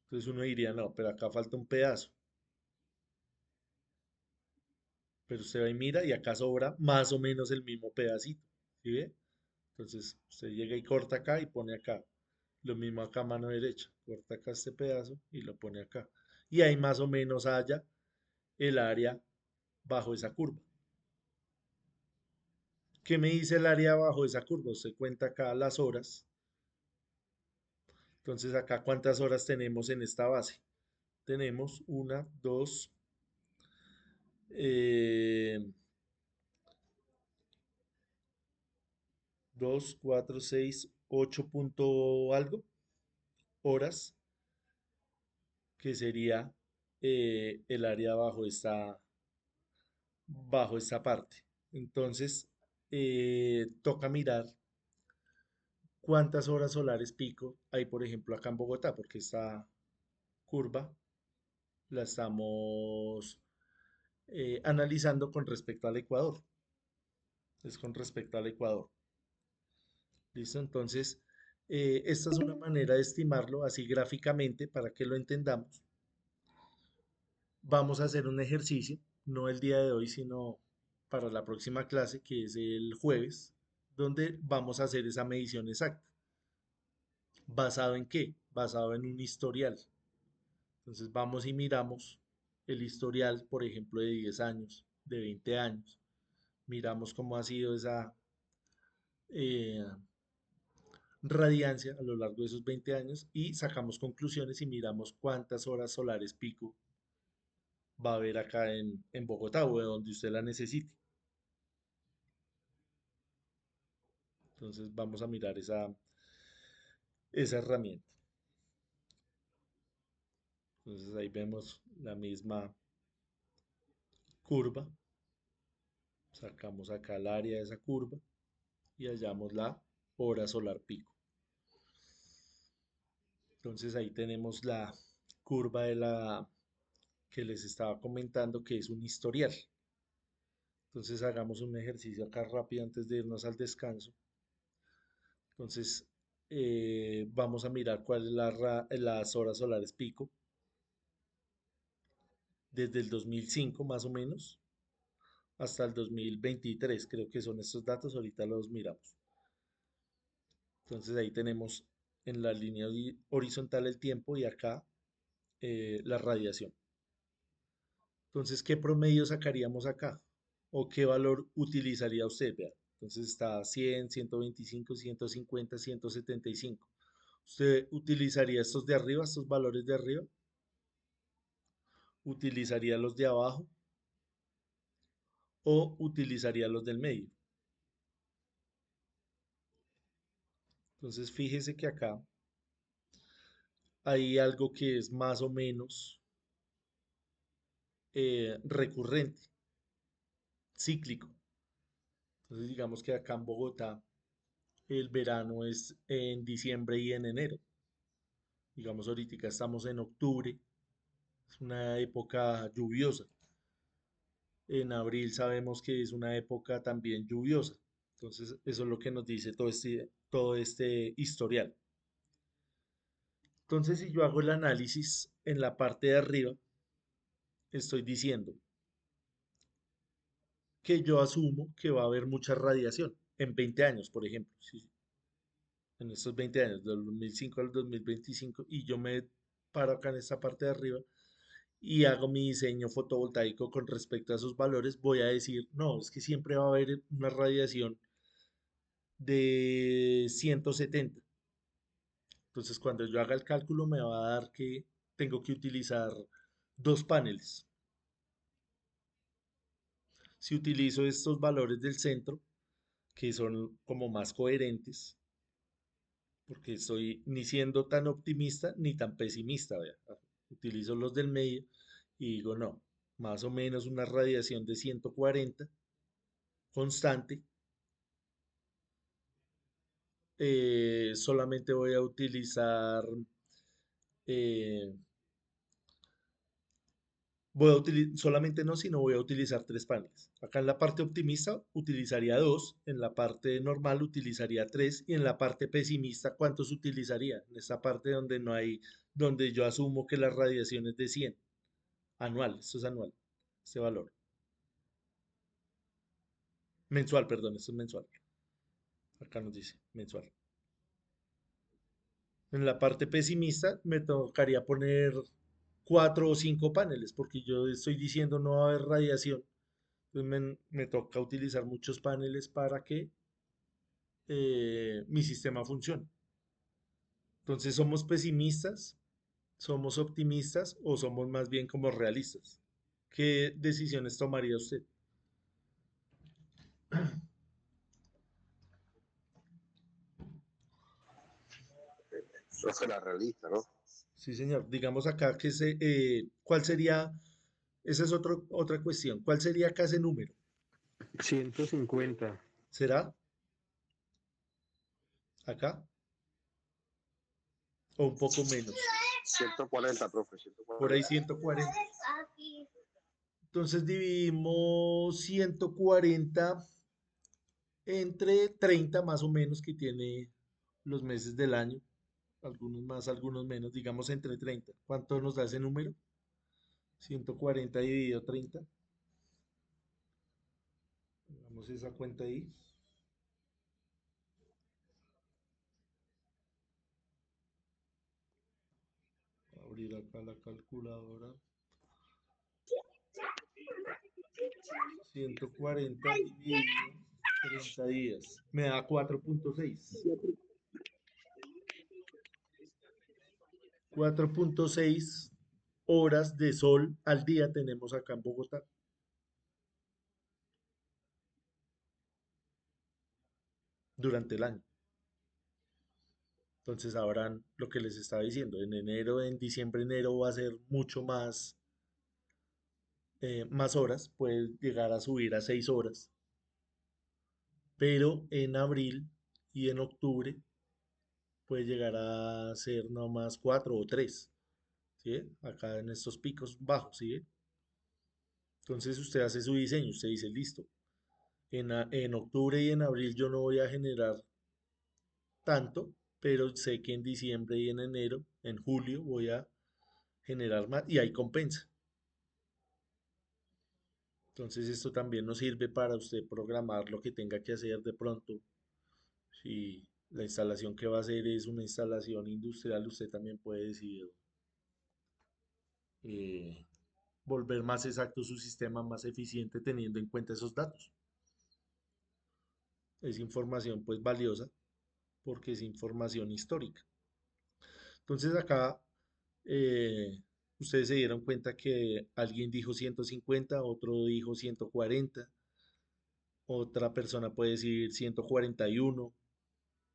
Entonces uno diría, no, pero acá falta un pedazo. Pero usted va y mira y acá sobra más o menos el mismo pedacito. ¿Sí ve? Entonces usted llega y corta acá y pone acá. Lo mismo acá a mano derecha. Corta acá este pedazo y lo pone acá. Y ahí más o menos haya el área bajo esa curva. ¿Qué me dice el área bajo esa curva? Usted cuenta acá las horas. Entonces acá cuántas horas tenemos en esta base. Tenemos una, dos, eh, dos, cuatro, seis, ocho punto algo horas, que sería el área bajo esta parte. Entonces, toca mirar cuántas horas solares pico hay, por ejemplo, acá en Bogotá, porque esta curva la estamos analizando con respecto al Ecuador. Es con respecto al Ecuador. ¿Listo? Entonces, esta es una manera de estimarlo así gráficamente para que lo entendamos. Vamos a hacer un ejercicio, no el día de hoy, sino para la próxima clase, que es el jueves, donde vamos a hacer esa medición exacta. ¿Basado en qué? Basado en un historial. Entonces vamos y miramos el historial, por ejemplo, de 10 años, de 20 años. Miramos cómo ha sido esa eh, radiancia a lo largo de esos 20 años y sacamos conclusiones y miramos cuántas horas solares pico va a haber acá en Bogotá o de donde usted la necesite. Entonces vamos a mirar esa herramienta. Entonces ahí vemos la misma curva. Sacamos acá el área de esa curva y hallamos la hora solar pico. Entonces ahí tenemos la curva de la que les estaba comentando, que es un historial. Entonces hagamos un ejercicio acá rápido antes de irnos al descanso. Entonces vamos a mirar cuál es las horas solares pico desde el 2005 más o menos hasta el 2023, creo que son estos datos, ahorita los miramos. Entonces ahí tenemos en la línea horizontal el tiempo y acá la radiación. Entonces, ¿qué promedio sacaríamos acá? ¿O qué valor utilizaría usted? Vea, entonces está 100, 125, 150, 175. ¿Usted utilizaría estos de arriba, estos valores de arriba? ¿Utilizaría los de abajo? ¿O utilizaría los del medio? Entonces, fíjese que acá hay algo que es más o menos recurrente, cíclico. Entonces, digamos que acá en Bogotá el verano es en diciembre y en enero. Digamos, ahorita estamos en octubre, es una época lluviosa. En abril sabemos que es una época también lluviosa. Entonces, eso es lo que nos dice todo este historial. Entonces, si yo hago el análisis en la parte de arriba, estoy diciendo que yo asumo que va a haber mucha radiación en 20 años, por ejemplo. En estos 20 años, del 2005 al 2025, y yo me paro acá en esta parte de arriba y hago mi diseño fotovoltaico con respecto a esos valores, voy a decir, no, es que siempre va a haber una radiación de 170. Entonces, cuando yo haga el cálculo, me va a dar que tengo que utilizar dos paneles. Si utilizo estos valores del centro, que son como más coherentes, porque estoy ni siendo tan optimista ni tan pesimista, vea. Utilizo los del medio y digo, no, más o menos una radiación de 140 constante. Solamente voy a utilizar, eh, solamente no, sino voy a utilizar tres paneles. Acá en la parte optimista utilizaría dos, en la parte normal utilizaría tres y en la parte pesimista, ¿cuántos utilizaría? En esta parte donde no hay donde yo asumo que la radiación es de 100 anual, esto es anual, este valor. Mensual, perdón, esto es mensual. Acá nos dice mensual. En la parte pesimista me tocaría poner 4 o 5 paneles, porque yo estoy diciendo no va a haber radiación. Entonces me toca utilizar muchos paneles para que mi sistema funcione. Entonces, ¿somos pesimistas? ¿Somos optimistas o somos más bien como realistas? ¿Qué decisiones tomaría usted? Eso será realista, ¿no? Sí, señor. Digamos acá ¿cuál sería? Esa es otra cuestión. ¿Cuál sería acá ese número? 150. ¿Será acá o un poco menos? 140, profe, Por ahí 140. 140. Entonces dividimos 140 entre 30 más o menos que tiene los meses del año. Algunos más, algunos menos, digamos entre 30. ¿Cuánto nos da ese número? 140 dividido 30. Hagamos esa cuenta ahí. Abrir acá la calculadora. 140 dividido 30 días. Me da 4.6. 4.6 horas de sol al día tenemos acá en Bogotá. Durante el año. Entonces sabrán lo que les estaba diciendo. En enero, en diciembre, enero va a ser mucho más horas. Puede llegar a subir a 6 horas. Pero en abril y en octubre puede llegar a ser no más 4 o 3. ¿Sí? Acá en estos picos bajos, ¿sí? Entonces usted hace su diseño, usted dice, listo, en octubre y en abril yo no voy a generar tanto, pero sé que en diciembre y en enero, en julio voy a generar más y hay compensa. Entonces esto también nos sirve para usted programar lo que tenga que hacer de pronto. Si la instalación que va a hacer es una instalación industrial, usted también puede decidir eh, volver más exacto su sistema, más eficiente teniendo en cuenta esos datos. Es información pues valiosa porque es información histórica. Entonces acá eh, ustedes se dieron cuenta que alguien dijo 150, otro dijo 140, otra persona puede decir 141,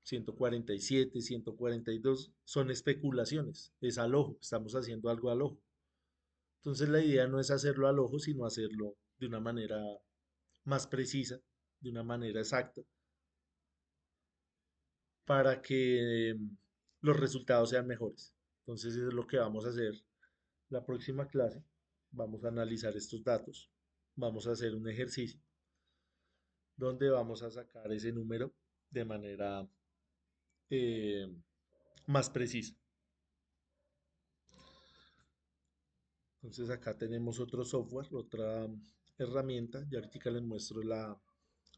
147, 142. Son especulaciones, es al ojo, estamos haciendo algo al ojo. Entonces la idea no es hacerlo al ojo, sino hacerlo de una manera más precisa, de una manera exacta, para que los resultados sean mejores. Entonces eso es lo que vamos a hacer la próxima clase. Vamos a analizar estos datos, vamos a hacer un ejercicio donde vamos a sacar ese número de manera eh, más precisa. Entonces acá tenemos otro software, otra herramienta. Y ahorita les muestro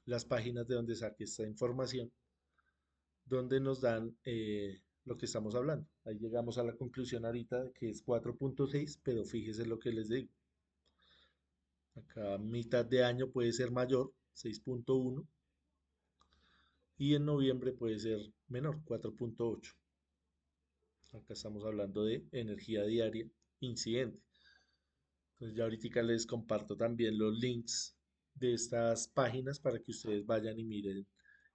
las páginas de donde saqué esta información, donde nos dan lo que estamos hablando. Ahí llegamos a la conclusión ahorita de que es 4.6, pero fíjese lo que les digo. Acá mitad de año puede ser mayor, 6.1, y en noviembre puede ser menor, 4.8. Acá estamos hablando de energía diaria incidente. Entonces ya ahorita les comparto también los links de estas páginas para que ustedes vayan y miren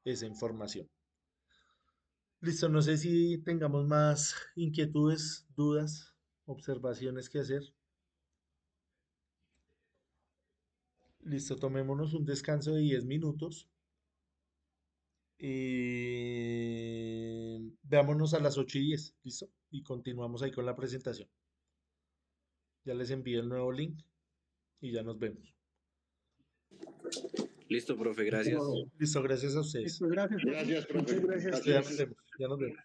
esa información. Listo, no sé si tengamos más inquietudes, dudas, observaciones que hacer. Listo, tomémonos un descanso de 10 minutos. Veámonos a las 8:10, ¿listo? Y continuamos ahí con la presentación. Ya les envío el nuevo link y ya nos vemos. Listo, profe, gracias. Listo, gracias a ustedes. Gracias. Gracias, profe. Muchas gracias. Ya nos vemos, ya nos vemos.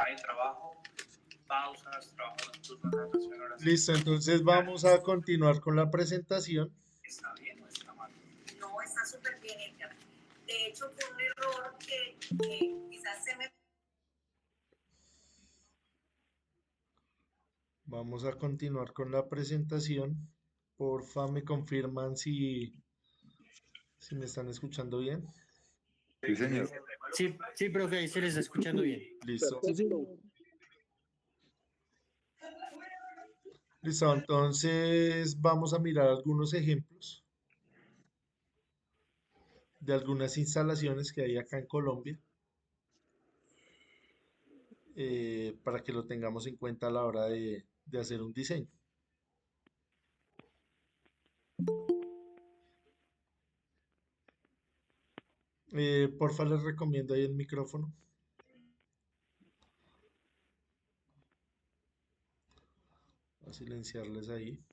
hay trabajo, pausas, trabajo nocturno, natación, horas Listo, entonces vamos a continuar con la presentación. está bien, no está mal. No, está súper bien, Edgar. De hecho, fue un error que quizás se me... Vamos a continuar con la presentación. Porfa, me confirman si me están escuchando bien. Sí, señor. Sí, sí, profe, ahí se les está escuchando bien. Listo. Perfecto. Listo, entonces vamos a mirar algunos ejemplos de algunas instalaciones que hay acá en Colombia para que lo tengamos en cuenta a la hora de hacer un diseño. Porfa, les recomiendo ahí el micrófono. Voy a silenciarles ahí.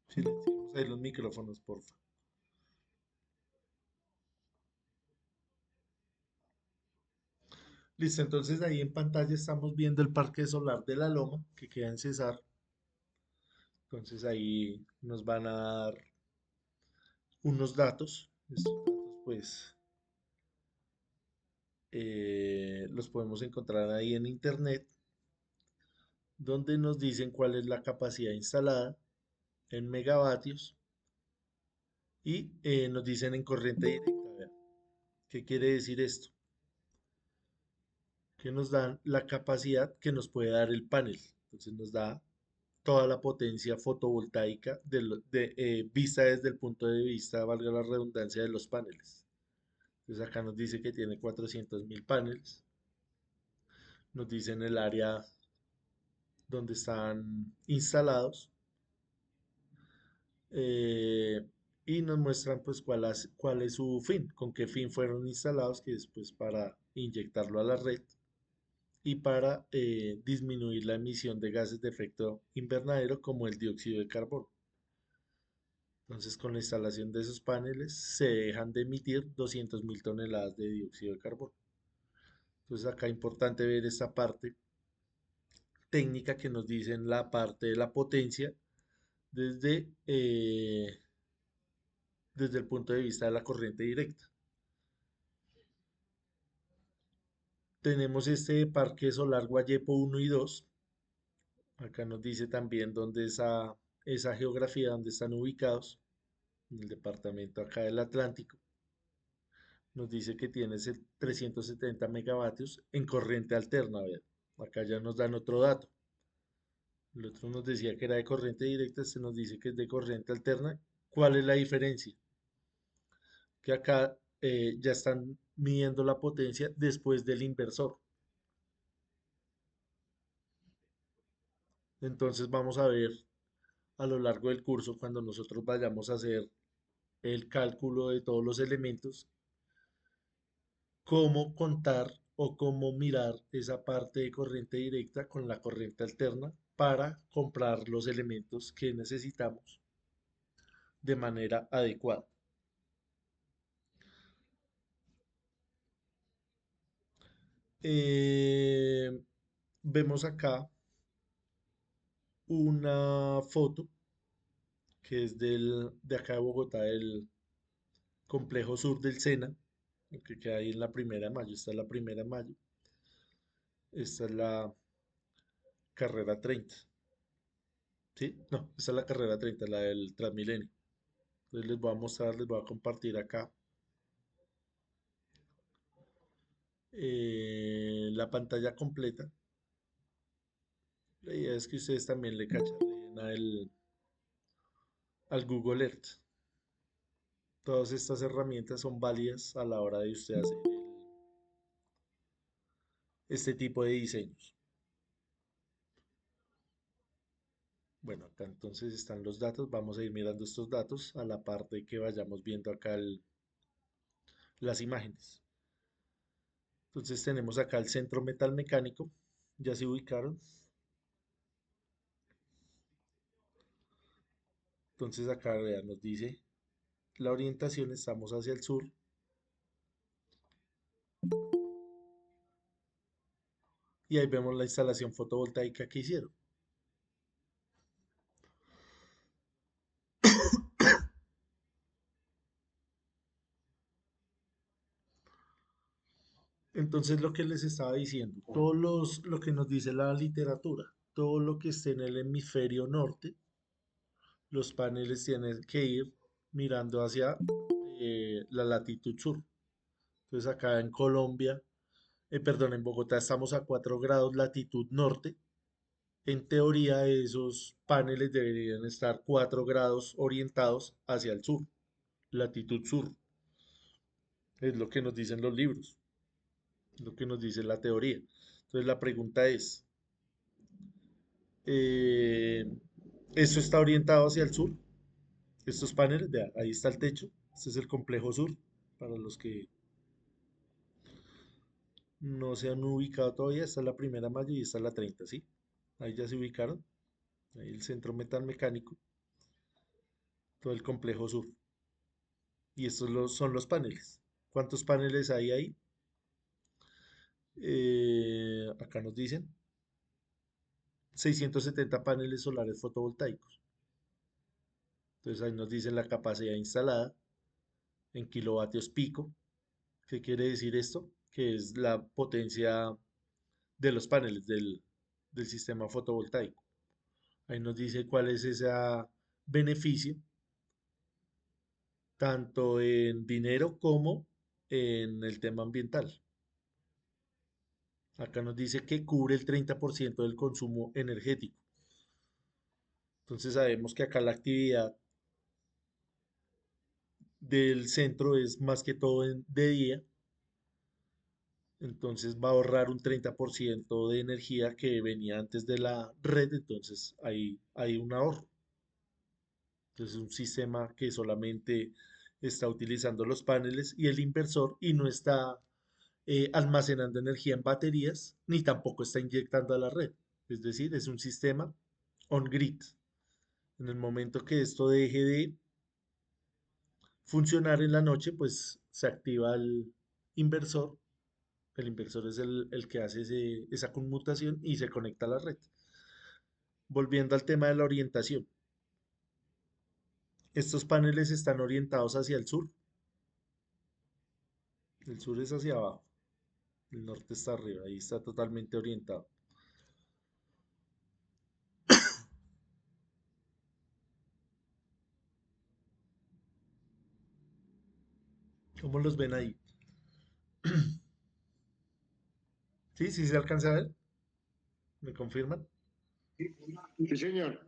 Silenciemos ahí los micrófonos, porfa. Listo, entonces ahí en pantalla estamos viendo el Parque Solar de la Loma que queda en Cesar. Entonces ahí nos van a dar unos datos. Estos datos pues los podemos encontrar ahí en internet, donde nos dicen cuál es la capacidad instalada en megavatios y nos dicen en corriente directa. Vean. ¿Qué quiere decir esto? Que nos dan la capacidad que nos puede dar el panel. Entonces nos da toda la potencia fotovoltaica vista desde el punto de vista, valga la redundancia, de los paneles. Entonces acá nos dice que tiene 400.000 paneles. Nos dicen el área donde están instalados. eh, y nos muestran pues cuál es su fin, con qué fin fueron instalados, que es pues para inyectarlo a la red y para disminuir la emisión de gases de efecto invernadero como el dióxido de carbono. Entonces, con la instalación de esos paneles se dejan de emitir 200.000 toneladas de dióxido de carbono. Entonces, acá es importante ver esta parte técnica que nos dicen la parte de la potencia desde, desde el punto de vista de la corriente directa. Tenemos este parque solar Guayepo 1 y 2. Acá nos dice también dónde esa geografía, dónde están ubicados, en el departamento acá del Atlántico. Nos dice que tiene 370 megavatios en corriente alterna. A ver, acá ya nos dan otro dato. El otro nos decía que era de corriente directa, este nos dice que es de corriente alterna. ¿Cuál es la diferencia? Que acá ya están midiendo la potencia después del inversor. Entonces vamos a ver a lo largo del curso, cuando nosotros vayamos a hacer el cálculo de todos los elementos, cómo contar o cómo mirar esa parte de corriente directa con la corriente alterna para comprar los elementos que necesitamos de manera adecuada. Eh, Vemos acá una foto que es de acá de Bogotá, del complejo sur del Sena, que queda ahí en la Primera de Mayo. Esta es la Primera de Mayo. Esta es la carrera 30. ¿Sí? No, esta es la carrera 30, la del Transmilenio. Entonces les voy a mostrar, les voy a compartir acá la pantalla completa. La idea es que ustedes también le cacharren al Google Earth. Todas estas herramientas son válidas a la hora de usted hacer este tipo de diseños. Bueno, acá entonces están los datos. Vamos a ir mirando estos datos a la parte que vayamos viendo acá las imágenes. Entonces tenemos acá el centro metal mecánico. Ya se ubicaron. Entonces acá vea, nos dice la orientación, estamos hacia el sur. Y ahí vemos la instalación fotovoltaica que hicieron. Entonces lo que les estaba diciendo, lo que nos dice la literatura, todo lo que esté en el hemisferio norte, los paneles tienen que ir mirando hacia la latitud sur. Entonces acá en Colombia, perdón, en Bogotá estamos a 4 grados latitud norte. En teoría esos paneles deberían estar 4 grados orientados hacia el sur, latitud sur. Es lo que nos dicen los libros, lo que nos dice la teoría. Entonces la pregunta es, eh, ¿esto está orientado hacia el sur? Estos paneles, vea, ahí está el techo. Este es el complejo sur, para los que no se han ubicado todavía. Esta es la primera malla y esta es la 30, ¿sí? Ahí ya se ubicaron. Ahí el centro metalmecánico, todo el complejo sur. Y estos son los paneles. ¿Cuántos paneles hay ahí? Acá nos dicen 670 paneles solares fotovoltaicos. Entonces ahí nos dicen la capacidad instalada en kilovatios pico. ¿Qué quiere decir esto? Que es la potencia de los paneles del sistema fotovoltaico. Ahí nos dice cuál es ese beneficio, tanto en dinero como en el tema ambiental. Acá nos dice que cubre el 30% del consumo energético. Entonces sabemos que acá la actividad del centro es más que todo de día. Entonces va a ahorrar un 30% de energía que venía antes de la red. Entonces ahí hay un ahorro. Entonces es un sistema que solamente está utilizando los paneles y el inversor y no está almacenando energía en baterías ni tampoco está inyectando a la red. Es decir, es un sistema on-grid. En el momento que esto deje de funcionar en la noche, pues se activa el inversor. El inversor es el que hace esa conmutación y se conecta a la red. Volviendo al tema de la orientación. Estos paneles están orientados hacia el sur. El sur es hacia abajo. El norte está arriba. Ahí está totalmente orientado. ¿Cómo los ven ahí? ¿Sí? ¿Sí se alcanza a ver? ¿Me confirman? Sí, señor.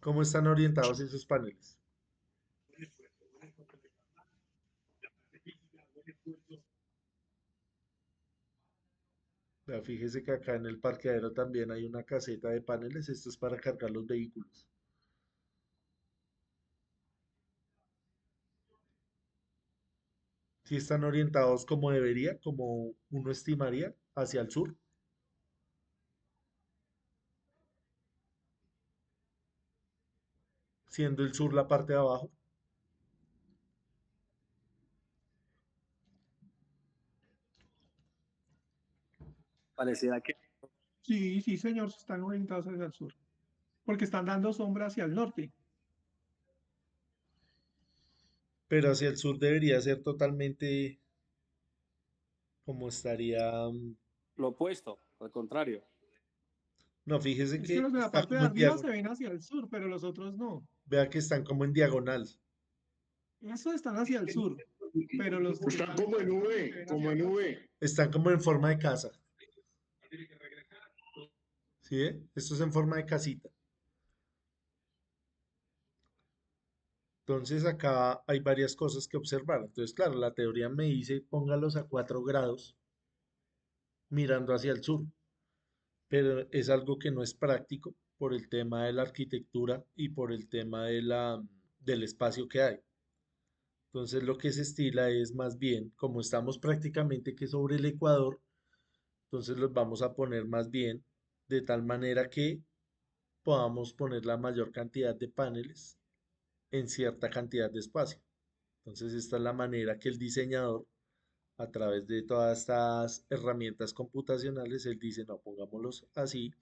¿Cómo están orientados esos paneles? Vea, fíjese que acá en el parqueadero también hay una caseta de paneles. Esto es para cargar los vehículos. Si están orientados como debería, como uno estimaría, hacia el sur. Siendo el sur la parte de abajo. Parecida que Sí, sí, señor, están orientados hacia el sur, porque están dando sombra hacia el norte. Pero hacia el sur debería ser totalmente como estaría. lo opuesto, al contrario. No, fíjese Es que que los de la está parte de como en arriba se diagonal. ven hacia el sur, pero los otros no. Vea que están como en diagonal. Esos están hacia el sur, pero los que Están están en como en diagonal se V, ven como hacia el en norte. V. Están como en forma de casa. ¿Sí ve? Esto es en forma de casita. Entonces acá hay varias cosas que observar. Entonces, claro, la teoría me dice póngalos a 4 grados mirando hacia el sur, pero es algo que no es práctico por el tema de la arquitectura y por el tema del espacio que hay. Entonces lo que se estila es más bien, como estamos prácticamente que sobre el ecuador, entonces los vamos a poner más bien de tal manera que podamos poner la mayor cantidad de paneles en cierta cantidad de espacio. Entonces esta es la manera que el diseñador, a través de todas estas herramientas computacionales, él dice, no, pongámoslos así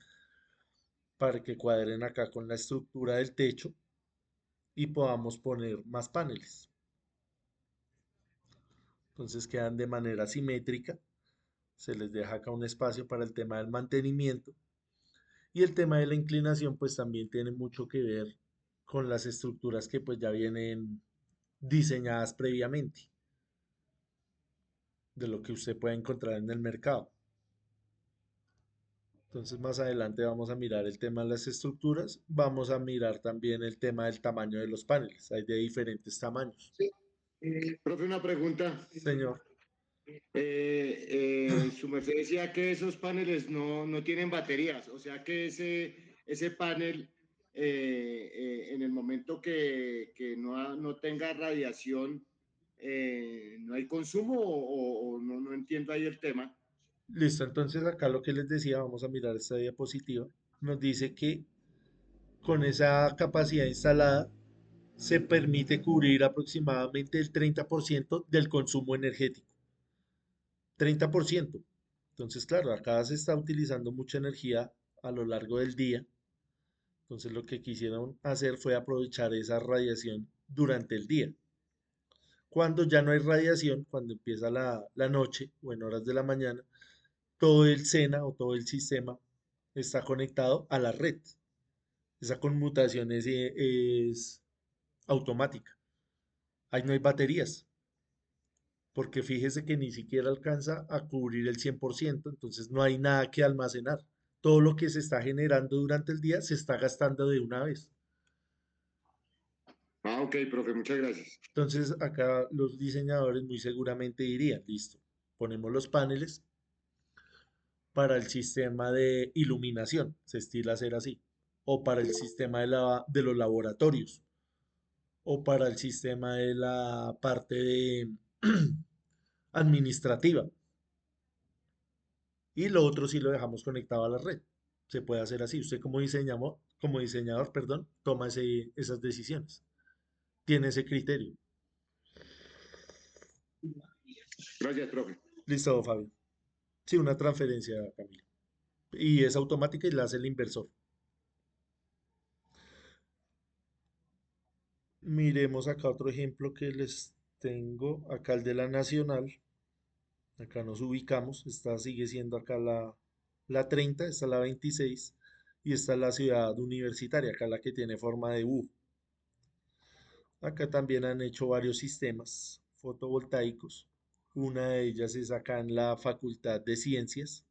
para que cuadren acá con la estructura del techo y podamos poner más paneles. Entonces quedan de manera simétrica. Se les deja acá un espacio para el tema del mantenimiento. Y el tema de la inclinación pues también tiene mucho que ver con las estructuras que pues ya vienen diseñadas previamente, de lo que usted puede encontrar en el mercado. Entonces más adelante vamos a mirar el tema de las estructuras, vamos a mirar también el tema del tamaño de los paneles, hay de diferentes tamaños. Sí. Profe, una pregunta. Señor, Su merced decía que esos paneles no tienen baterías, o sea que ese panel, en el momento que no tenga radiación, ¿no hay consumo o no entiendo ahí el tema? listo, entonces acá lo que les decía, vamos a mirar esta diapositiva, nos dice que con esa capacidad instalada se permite cubrir aproximadamente el 30% del consumo energético. 30%. Entonces, claro, acá se está utilizando mucha energía a lo largo del día. Entonces, lo que quisieron hacer fue aprovechar esa radiación durante el día. Cuando ya no hay radiación, cuando empieza la noche o en horas de la mañana, todo el SENA o todo el sistema está conectado a la red. Esa conmutación es automática. Ahí no hay baterías, porque fíjese que ni siquiera alcanza a cubrir el 100%, entonces no hay nada que almacenar. Todo lo que se está generando durante el día se está gastando de una vez. Ah, ok, profe, muchas gracias. Entonces acá los diseñadores muy seguramente dirían, listo, ponemos los paneles para el sistema de iluminación, se estila hacer así, o para el sistema de los laboratorios, o para el sistema de la parte de administrativa. Y lo otro sí lo dejamos conectado a la red. Se puede hacer así. Usted como diseñador, perdón, toma esas decisiones. Tiene ese criterio. Gracias, profe. Listo, Fabio. Sí, una transferencia, Camilo. Y es automática y la hace el inversor. Miremos acá otro ejemplo que les tengo. Acá el de la Nacional. Acá nos ubicamos. Esta sigue siendo acá la 30, esta la 26. Y esta es la ciudad universitaria, acá la que tiene forma de U. Acá también han hecho varios sistemas fotovoltaicos. Una de ellas es acá en la Facultad de Ciencias,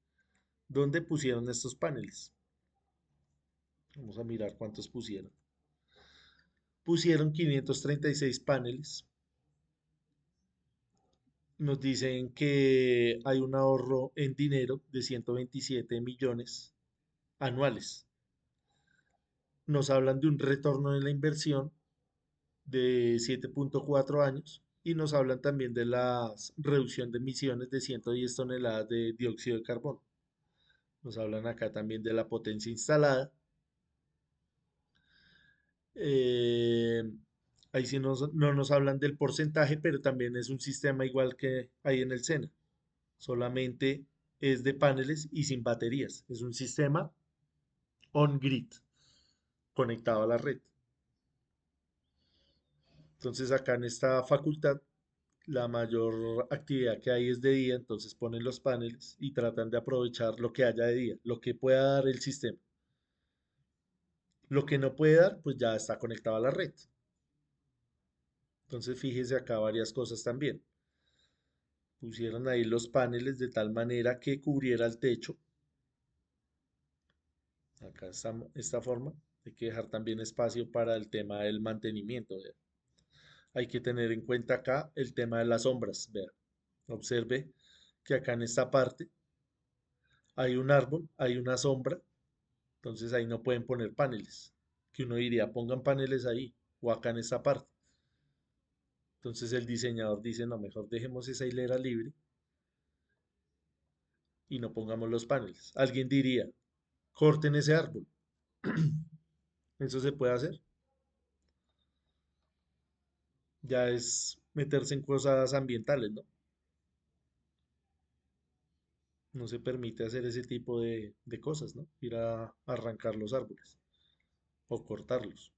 donde pusieron estos paneles. Vamos a mirar cuántos pusieron. Pusieron 536 paneles. Nos dicen que hay un ahorro en dinero de 127 millones anuales. Nos hablan de un retorno de la inversión de 7.4 años y nos hablan también de la reducción de emisiones de 110 toneladas de dióxido de carbono. Nos hablan acá también de la potencia instalada. Eh, Ahí sí no nos hablan del porcentaje, pero también es un sistema igual que hay en el SENA. Solamente es de paneles y sin baterías. Es un sistema on-grid, conectado a la red. Entonces acá en esta facultad la mayor actividad que hay es de día, entonces ponen los paneles y tratan de aprovechar lo que haya de día, lo que pueda dar el sistema. Lo que no puede dar, pues ya está conectado a la red. Entonces fíjese acá varias cosas también. Pusieron ahí los paneles de tal manera que cubriera el techo. Acá está esta forma. Hay que dejar también espacio para el tema del mantenimiento. Vea. Hay que tener en cuenta acá el tema de las sombras. Vea. Observe que acá en esta parte hay un árbol, hay una sombra, entonces ahí no pueden poner paneles. Que uno diría, pongan paneles ahí o acá en esta parte. Entonces el diseñador dice, no, mejor dejemos esa hilera libre y no pongamos los paneles. Alguien diría, corten ese árbol. Eso se puede hacer. Ya es meterse en cosas ambientales, ¿no? No se permite hacer ese tipo de cosas, ¿no? Ir a arrancar los árboles o cortarlos.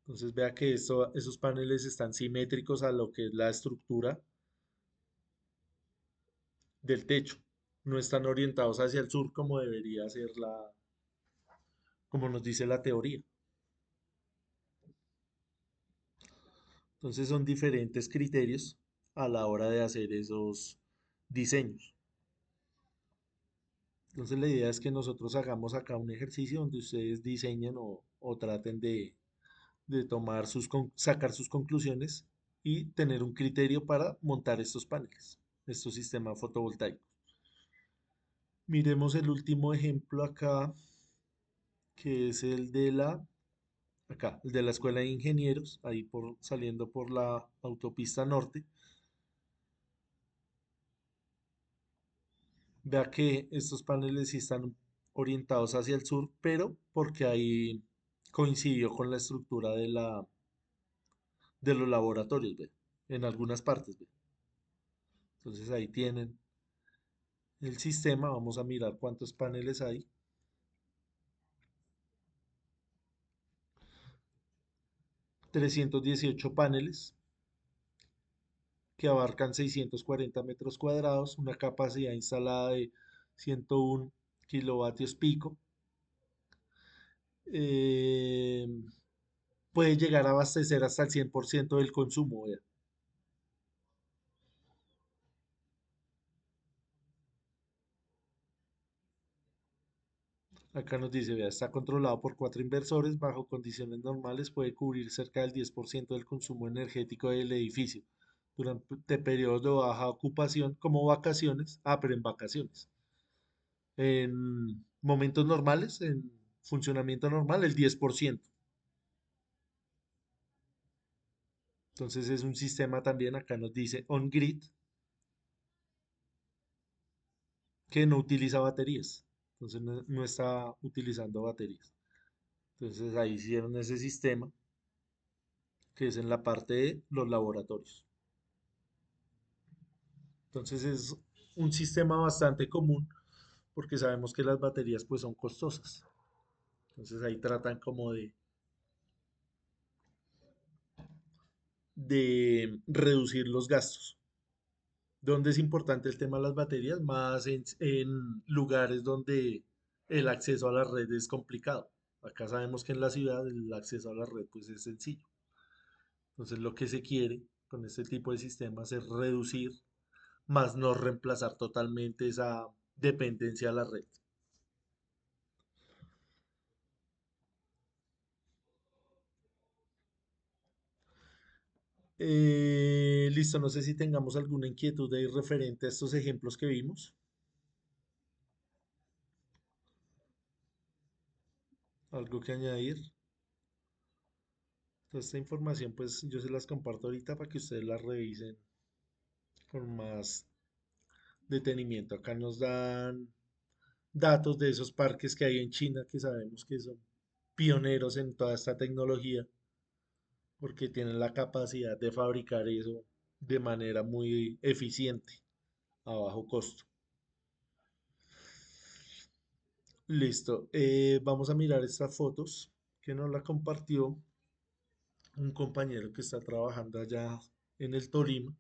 Entonces vea que esos paneles están simétricos a lo que es la estructura del techo. No están orientados hacia el sur como debería ser como nos dice la teoría. Entonces son diferentes criterios a la hora de hacer esos diseños. Entonces la idea es que nosotros hagamos acá un ejercicio donde ustedes diseñen o traten de tomar sacar sus conclusiones y tener un criterio para montar estos paneles, estos sistemas fotovoltaicos. Miremos el último ejemplo acá, que es el de la Escuela de Ingenieros, ahí saliendo por la autopista norte. Vea que estos paneles sí están orientados hacia el sur, pero porque ahí coincidió con la estructura de los laboratorios, ¿ve? En algunas partes, ¿ve? Entonces ahí tienen el sistema. Vamos a mirar cuántos paneles hay. 318 paneles que abarcan 640 metros cuadrados, una capacidad instalada de 101 kilovatios pico. Eh, Puede llegar a abastecer hasta el 100% del consumo, vea. Acá nos dice, vea, está controlado por 4 inversores, bajo condiciones normales puede cubrir cerca del 10% del consumo energético del edificio durante periodos de baja ocupación como vacaciones, pero en vacaciones. En momentos normales, en funcionamiento normal, el 10%. Entonces es un sistema también, acá nos dice on-grid, que no utiliza baterías. Entonces no está utilizando baterías. Entonces ahí hicieron ese sistema que es en la parte de los laboratorios. Entonces es un sistema bastante común porque sabemos que las baterías pues son costosas. Entonces ahí tratan como de reducir los gastos. ¿Dónde es importante el tema de las baterías? Más en lugares donde el acceso a la red es complicado. Acá sabemos que en la ciudad el acceso a la red pues es sencillo. Entonces lo que se quiere con este tipo de sistemas es reducir, más no reemplazar totalmente esa dependencia a la red. Listo, no sé si tengamos alguna inquietud ahí referente a estos ejemplos que vimos. ¿Algo que añadir? Toda esta información pues yo se las comparto ahorita para que ustedes la revisen con más detenimiento. Acá nos dan datos de esos parques que hay en China que sabemos que son pioneros en toda esta tecnología porque tienen la capacidad de fabricar eso de manera muy eficiente, a bajo costo. Listo, vamos a mirar estas fotos que nos la compartió un compañero que está trabajando allá en el Tolima,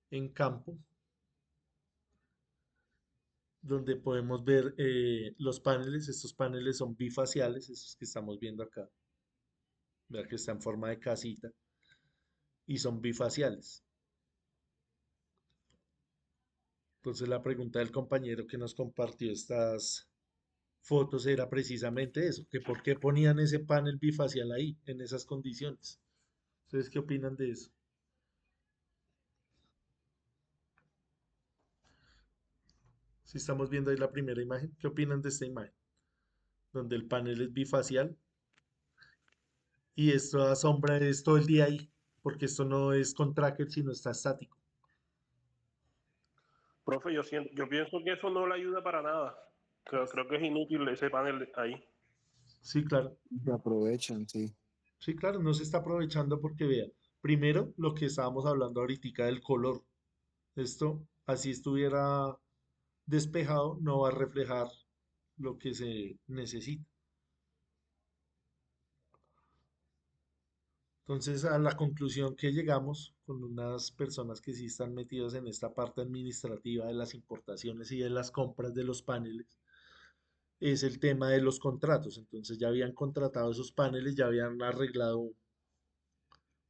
en campo, donde podemos ver los paneles. Estos paneles son bifaciales, estos que estamos viendo acá. Vea que está en forma de casita y son bifaciales. Entonces la pregunta del compañero que nos compartió estas fotos era precisamente eso, que por qué ponían ese panel bifacial ahí, en esas condiciones. ¿Ustedes qué opinan de eso? Si estamos viendo ahí la primera imagen, ¿qué opinan de esta imagen? Donde el panel es bifacial y esta sombra es todo el día ahí, porque esto no es con tracker, sino está estático. Profe, yo pienso que eso no le ayuda para nada. Creo que es inútil ese panel ahí. Sí, claro. Se aprovechan, sí. Sí, claro, no se está aprovechando porque vea, primero lo que estábamos hablando ahorita del color. Esto, así estuviera despejado, no va a reflejar lo que se necesita. Entonces, a la conclusión que llegamos con unas personas que sí están metidas en esta parte administrativa de las importaciones y de las compras de los paneles, es el tema de los contratos. Entonces, ya habían contratado esos paneles, ya habían arreglado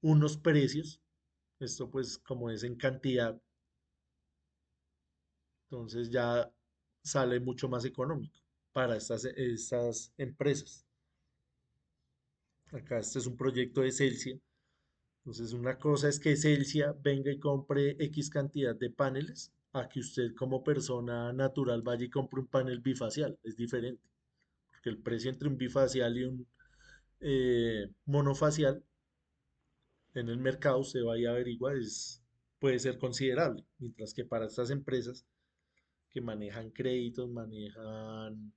unos precios. Esto pues como es en cantidad, entonces ya sale mucho más económico para estas empresas. Acá este es un proyecto de Celsia. Entonces una cosa es que Celsia venga y compre X cantidad de paneles a que usted como persona natural vaya y compre un panel bifacial. Es diferente, porque el precio entre un bifacial y un monofacial en el mercado usted va y averigua, puede ser considerable. Mientras que para estas empresas que manejan créditos, manejan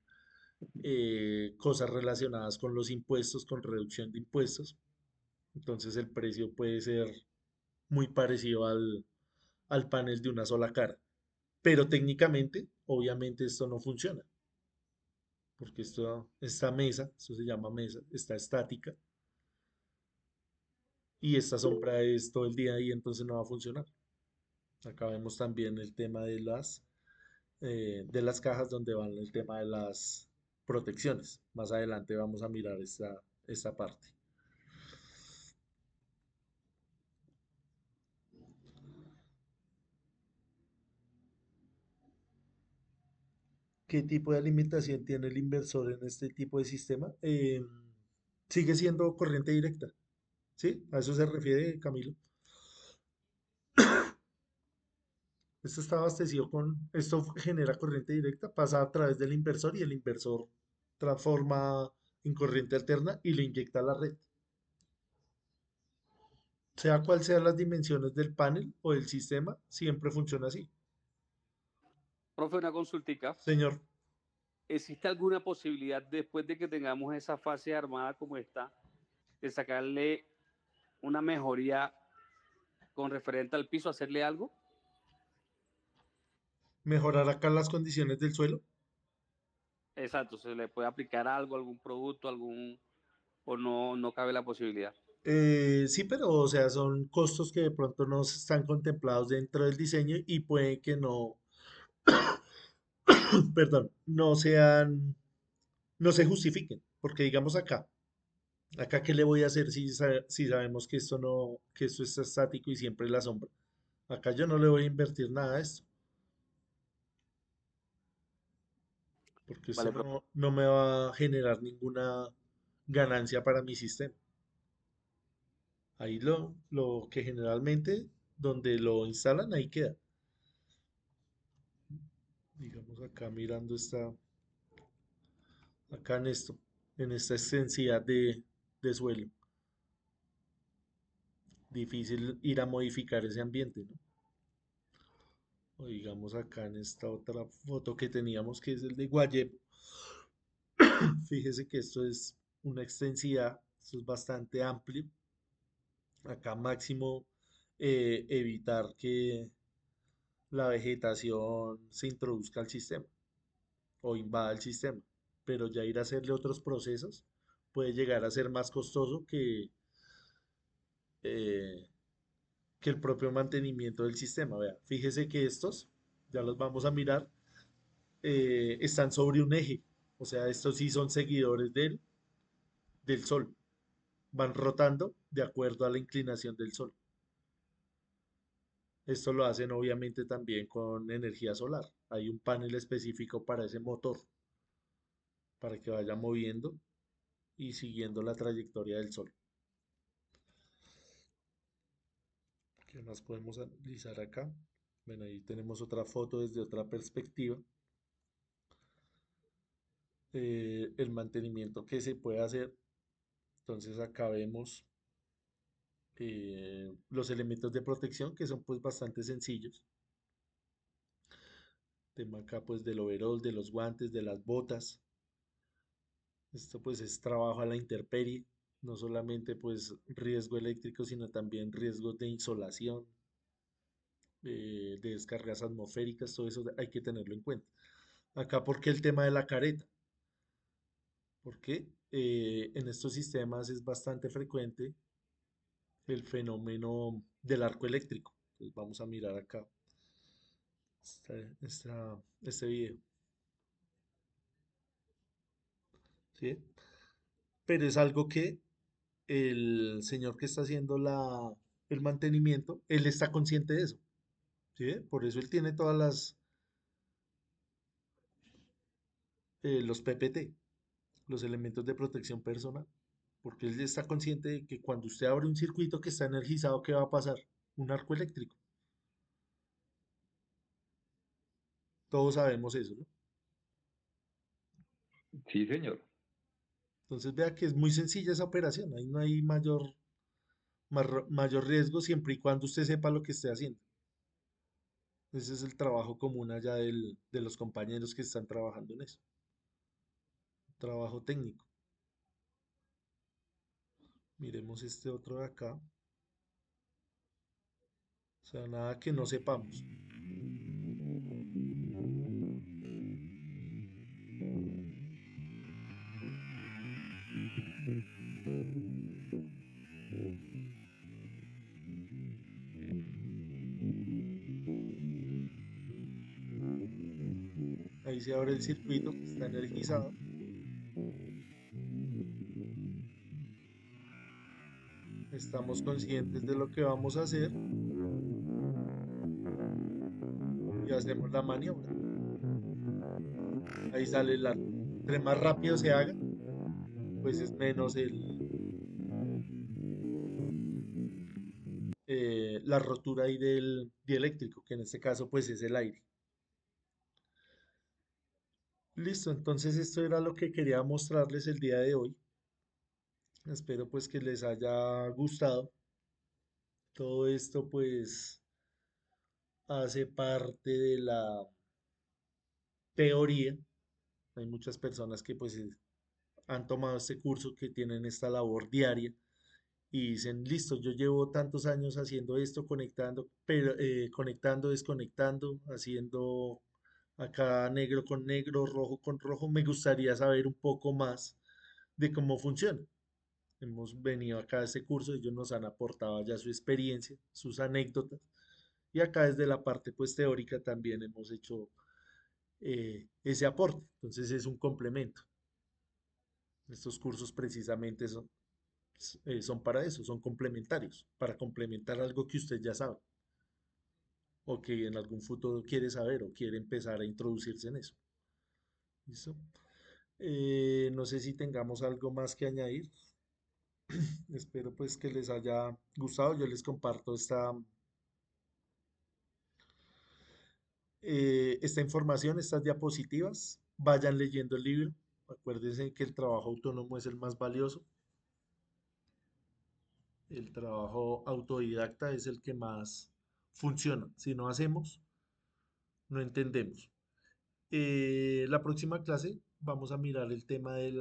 cosas relacionadas con los impuestos, con reducción de impuestos. Entonces el precio puede ser muy parecido al panel de una sola cara. Pero técnicamente, obviamente esto no funciona, porque esta mesa, esto se llama mesa, está estática y esta sombra es todo el día ahí, entonces no va a funcionar. Acá vemos también el tema de las cajas donde van el tema de las protecciones. Más adelante vamos a mirar esta parte. ¿Qué tipo de alimentación tiene el inversor en este tipo de sistema? Sigue siendo corriente directa, ¿sí? A eso se refiere Camilo. Esto genera corriente directa, pasa a través del inversor y el inversor transforma en corriente alterna y le inyecta a la red. Sea cual sean las dimensiones del panel o del sistema, siempre funciona así. Profe, una consultica. Señor, ¿Existe alguna posibilidad después de que tengamos esa fase armada como esta, de sacarle una mejoría con referente al piso, hacerle algo? mejorar acá las condiciones del suelo. Exacto, se le puede aplicar algo, algún producto, o no cabe la posibilidad. Sí, pero o sea, son costos que de pronto no están contemplados dentro del diseño y puede que no, perdón, no se justifiquen, porque digamos acá qué le voy a hacer si sabemos que esto no, que esto está estático y siempre la sombra. Acá yo no le voy a invertir nada a esto, porque esto Vale, profe. no me va a generar ninguna ganancia para mi sistema. Ahí lo que generalmente donde lo instalan, ahí queda. Digamos acá mirando acá en esta extensidad de suelo. Difícil ir a modificar ese ambiente, ¿no? O digamos acá en esta otra foto que teníamos que es el de Guayep. Fíjese que esto es una extensidad, esto es bastante amplio. Acá máximo evitar que la vegetación se introduzca al sistema o invada el sistema. Pero ya ir a hacerle otros procesos puede llegar a ser más costoso eh, que el propio mantenimiento del sistema. Vea, fíjese que estos, ya los vamos a mirar, están sobre un eje. O sea, estos sí son seguidores del Sol. Van rotando de acuerdo a la inclinación del Sol. Esto lo hacen obviamente también con energía solar. Hay un panel específico para ese motor, para que vaya moviendo y siguiendo la trayectoria del Sol. ¿Qué más podemos analizar acá? Bueno, ahí tenemos otra foto desde otra perspectiva. El mantenimiento que se puede hacer. Entonces acá vemos los elementos de protección que son pues bastante sencillos. Tema acá pues del overol, de los guantes, de las botas. Esto pues es trabajo a la intemperie. No solamente pues riesgo eléctrico, sino también riesgos de insolación, de descargas atmosféricas, todo eso hay que tenerlo en cuenta. Acá, ¿por qué el tema de la careta? Porque en estos sistemas es bastante frecuente el fenómeno del arco eléctrico. Entonces vamos a mirar acá este video, ¿sí? Pero es algo que el señor que está haciendo el mantenimiento, él está consciente de eso, ¿sí? Por eso él tiene todas los PPT, los elementos de protección personal, porque él está consciente de que cuando usted abre un circuito que está energizado, ¿qué va a pasar? Un arco eléctrico. Todos sabemos eso, ¿no? Sí, señor. Entonces vea que es muy sencilla esa operación, ahí no hay mayor riesgo siempre y cuando usted sepa lo que esté haciendo. Ese es el trabajo común allá de los compañeros que están trabajando en eso. Trabajo técnico. Miremos este otro de acá. O sea, nada que no sepamos. Ahí se abre el circuito que está energizado. Estamos conscientes de lo que vamos a hacer y hacemos la maniobra. Ahí sale el arco. Entre más rápido se haga, pues es menos la rotura ahí del dieléctrico, que en este caso pues es el aire. Listo, entonces esto era lo que quería mostrarles el día de hoy. Espero pues que les haya gustado. Todo esto pues hace parte de la teoría. Hay muchas personas que pues han tomado este curso, que tienen esta labor diaria y dicen, listo, yo llevo tantos años haciendo esto, conectando, pero conectando, desconectando, haciendo acá negro con negro, rojo con rojo. Me gustaría saber un poco más de cómo funciona. Hemos venido acá a este curso, ellos nos han aportado ya su experiencia, sus anécdotas, y acá desde la parte pues teórica también hemos hecho ese aporte. Entonces es un complemento. Estos cursos precisamente son para eso, son complementarios, para complementar algo que usted ya sabe o que en algún futuro quiere saber o quiere empezar a introducirse en eso. ¿Listo? No sé si tengamos algo más que añadir. Espero pues que les haya gustado. Yo les comparto esta información, estas diapositivas. Vayan leyendo el libro. Acuérdense que el trabajo autónomo es el más valioso. El trabajo autodidacta es el que más funciona. Si no hacemos, no entendemos. La próxima clase vamos a mirar el tema de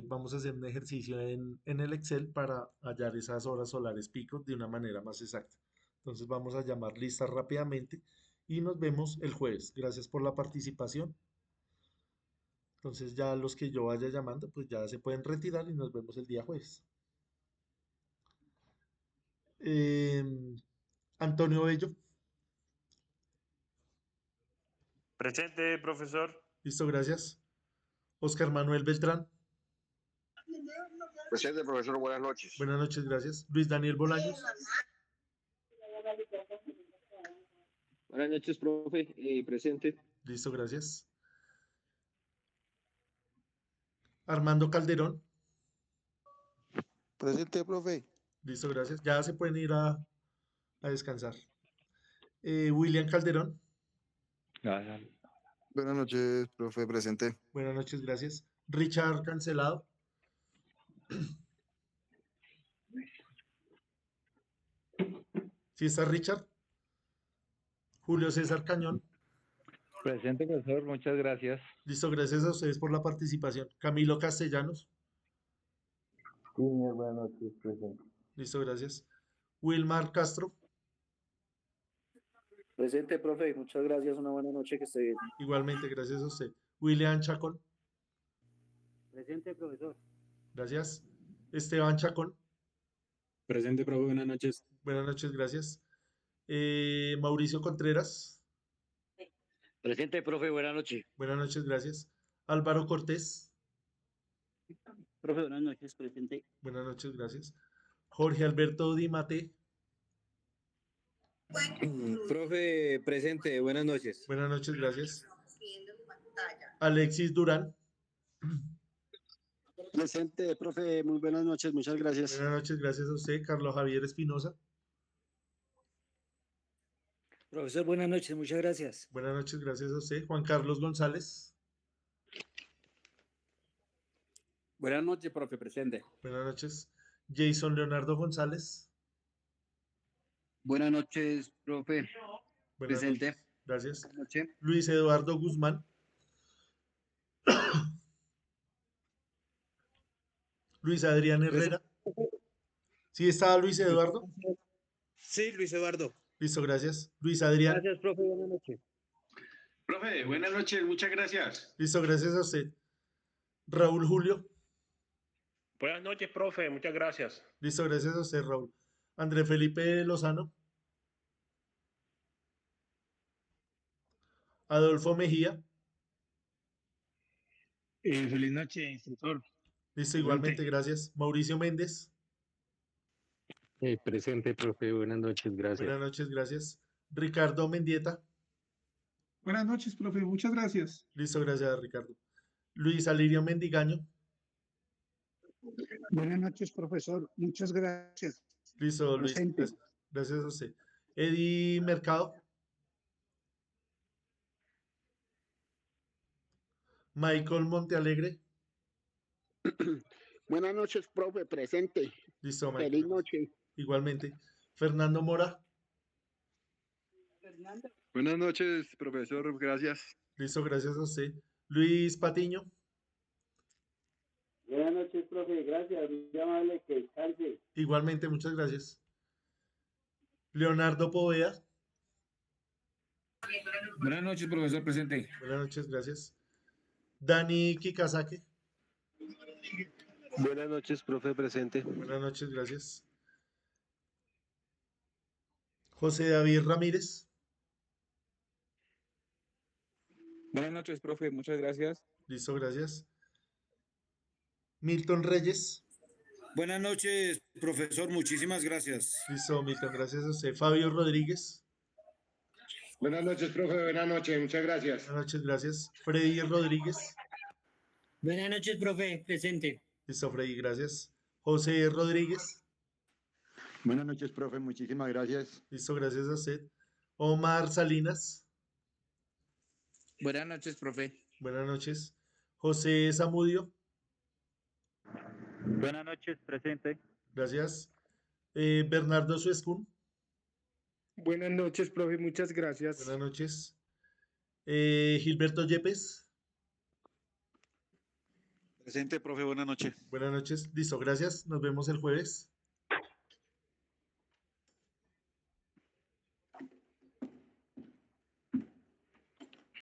vamos a hacer un ejercicio en el Excel para hallar esas horas solares pico de una manera más exacta. Entonces vamos a llamar listas rápidamente y nos vemos el jueves. Gracias por la participación. Entonces ya los que yo vaya llamando, pues ya se pueden retirar y nos vemos el día jueves. Antonio Bello. Presente, profesor. Listo, gracias. Oscar Manuel Beltrán. Presente, profesor, buenas noches. Buenas noches, gracias. Luis Daniel Bolaños. Buenas noches, profe. Presente. Listo, gracias. Armando Calderón. Presente, profe. Listo, gracias. Ya se pueden ir a descansar. William Calderón. Buenas noches, profe. Presente. Buenas noches, gracias. Richard Cancelado. ¿Sí está Richard? Julio César Cañón. Presente, profesor, muchas gracias. Listo, gracias a ustedes por la participación. Camilo Castellanos. Sí, señor, buenas noches, presente. Listo, gracias. Wilmar Castro, Presente, profe, muchas gracias, una buena noche, que esté bien. igualmente, gracias a usted. William Chacón, Presente, profesor. gracias. Esteban Chacón, Presente, profe, buenas noches. buenas noches, gracias. Mauricio Contreras, Presente, profe, buenas noches. buenas noches, gracias. Álvaro Cortés, Profe, buenas noches, presente. buenas noches, gracias. Jorge Alberto Di Mate, Profe, presente, buenas noches. buenas noches, gracias. viendo en pantalla. Alexis Durán, Presente, profe, muy buenas noches, muchas gracias. buenas noches, gracias a usted. Carlos Javier Espinosa, Profesor, buenas noches, muchas gracias. buenas noches, gracias a usted. Juan Carlos González, Buenas noches, profe, presente. buenas noches. Jason Leonardo González, Buenas noches, profe. buenas Presente. noches, gracias. Buenas noches. Luis Eduardo Guzmán, Luis Adrián Herrera. ¿Sí está Luis Eduardo? Sí, Luis Eduardo. Listo, gracias. Luis Adrián, Gracias, profe, buenas noches. Profe, buenas noches, muchas gracias. listo, gracias a usted. Raúl Julio, Buenas noches, profe. Muchas gracias. listo, gracias a usted, Raúl. André Felipe Lozano, Adolfo Mejía, Feliz noche, instructor. listo, igualmente, gracias. Mauricio Méndez, Presente, profe, buenas noches, gracias. buenas noches, gracias. Ricardo Mendieta, Buenas noches, profe, muchas gracias. listo, gracias, Ricardo. Luis Alirio Mendigaño, Buenas noches, profesor, muchas gracias. listo, Luis, Presente. gracias a usted. Eddie Mercado, Michael Montealegre, Buenas noches, profe, presente. listo, Michael. Feliz noche. Igualmente. Fernando Mora, Buenas noches, profesor, gracias. listo, gracias a usted. Luis Patiño, Buenas noches, profe, gracias. Muy amable, que descanse. igualmente, muchas gracias. Leonardo Poveda, Buenas noches, profesor, presente. buenas noches, gracias. Dani Kikazake, Buenas noches, profe, presente. buenas noches, gracias. José David Ramírez, Buenas noches, profe, muchas gracias. listo, gracias. Milton Reyes, Buenas noches, profesor, muchísimas gracias. listo, Milton, gracias a usted. Fabio Rodríguez, Buenas noches, profe, buenas noches, muchas gracias. buenas noches, gracias. Freddy Rodríguez, Buenas noches, profe, presente. listo, Freddy, gracias. José Rodríguez, Buenas noches, profe, muchísimas gracias. listo, gracias a usted. Omar Salinas, Buenas noches, profe. buenas noches. José Zamudio, Buenas noches, presente. gracias. Bernardo Suescun, Buenas noches, profe, muchas gracias. buenas noches. Gilberto Yepes, Presente, profe, buenas noches. buenas noches. Listo, gracias. Nos vemos el jueves.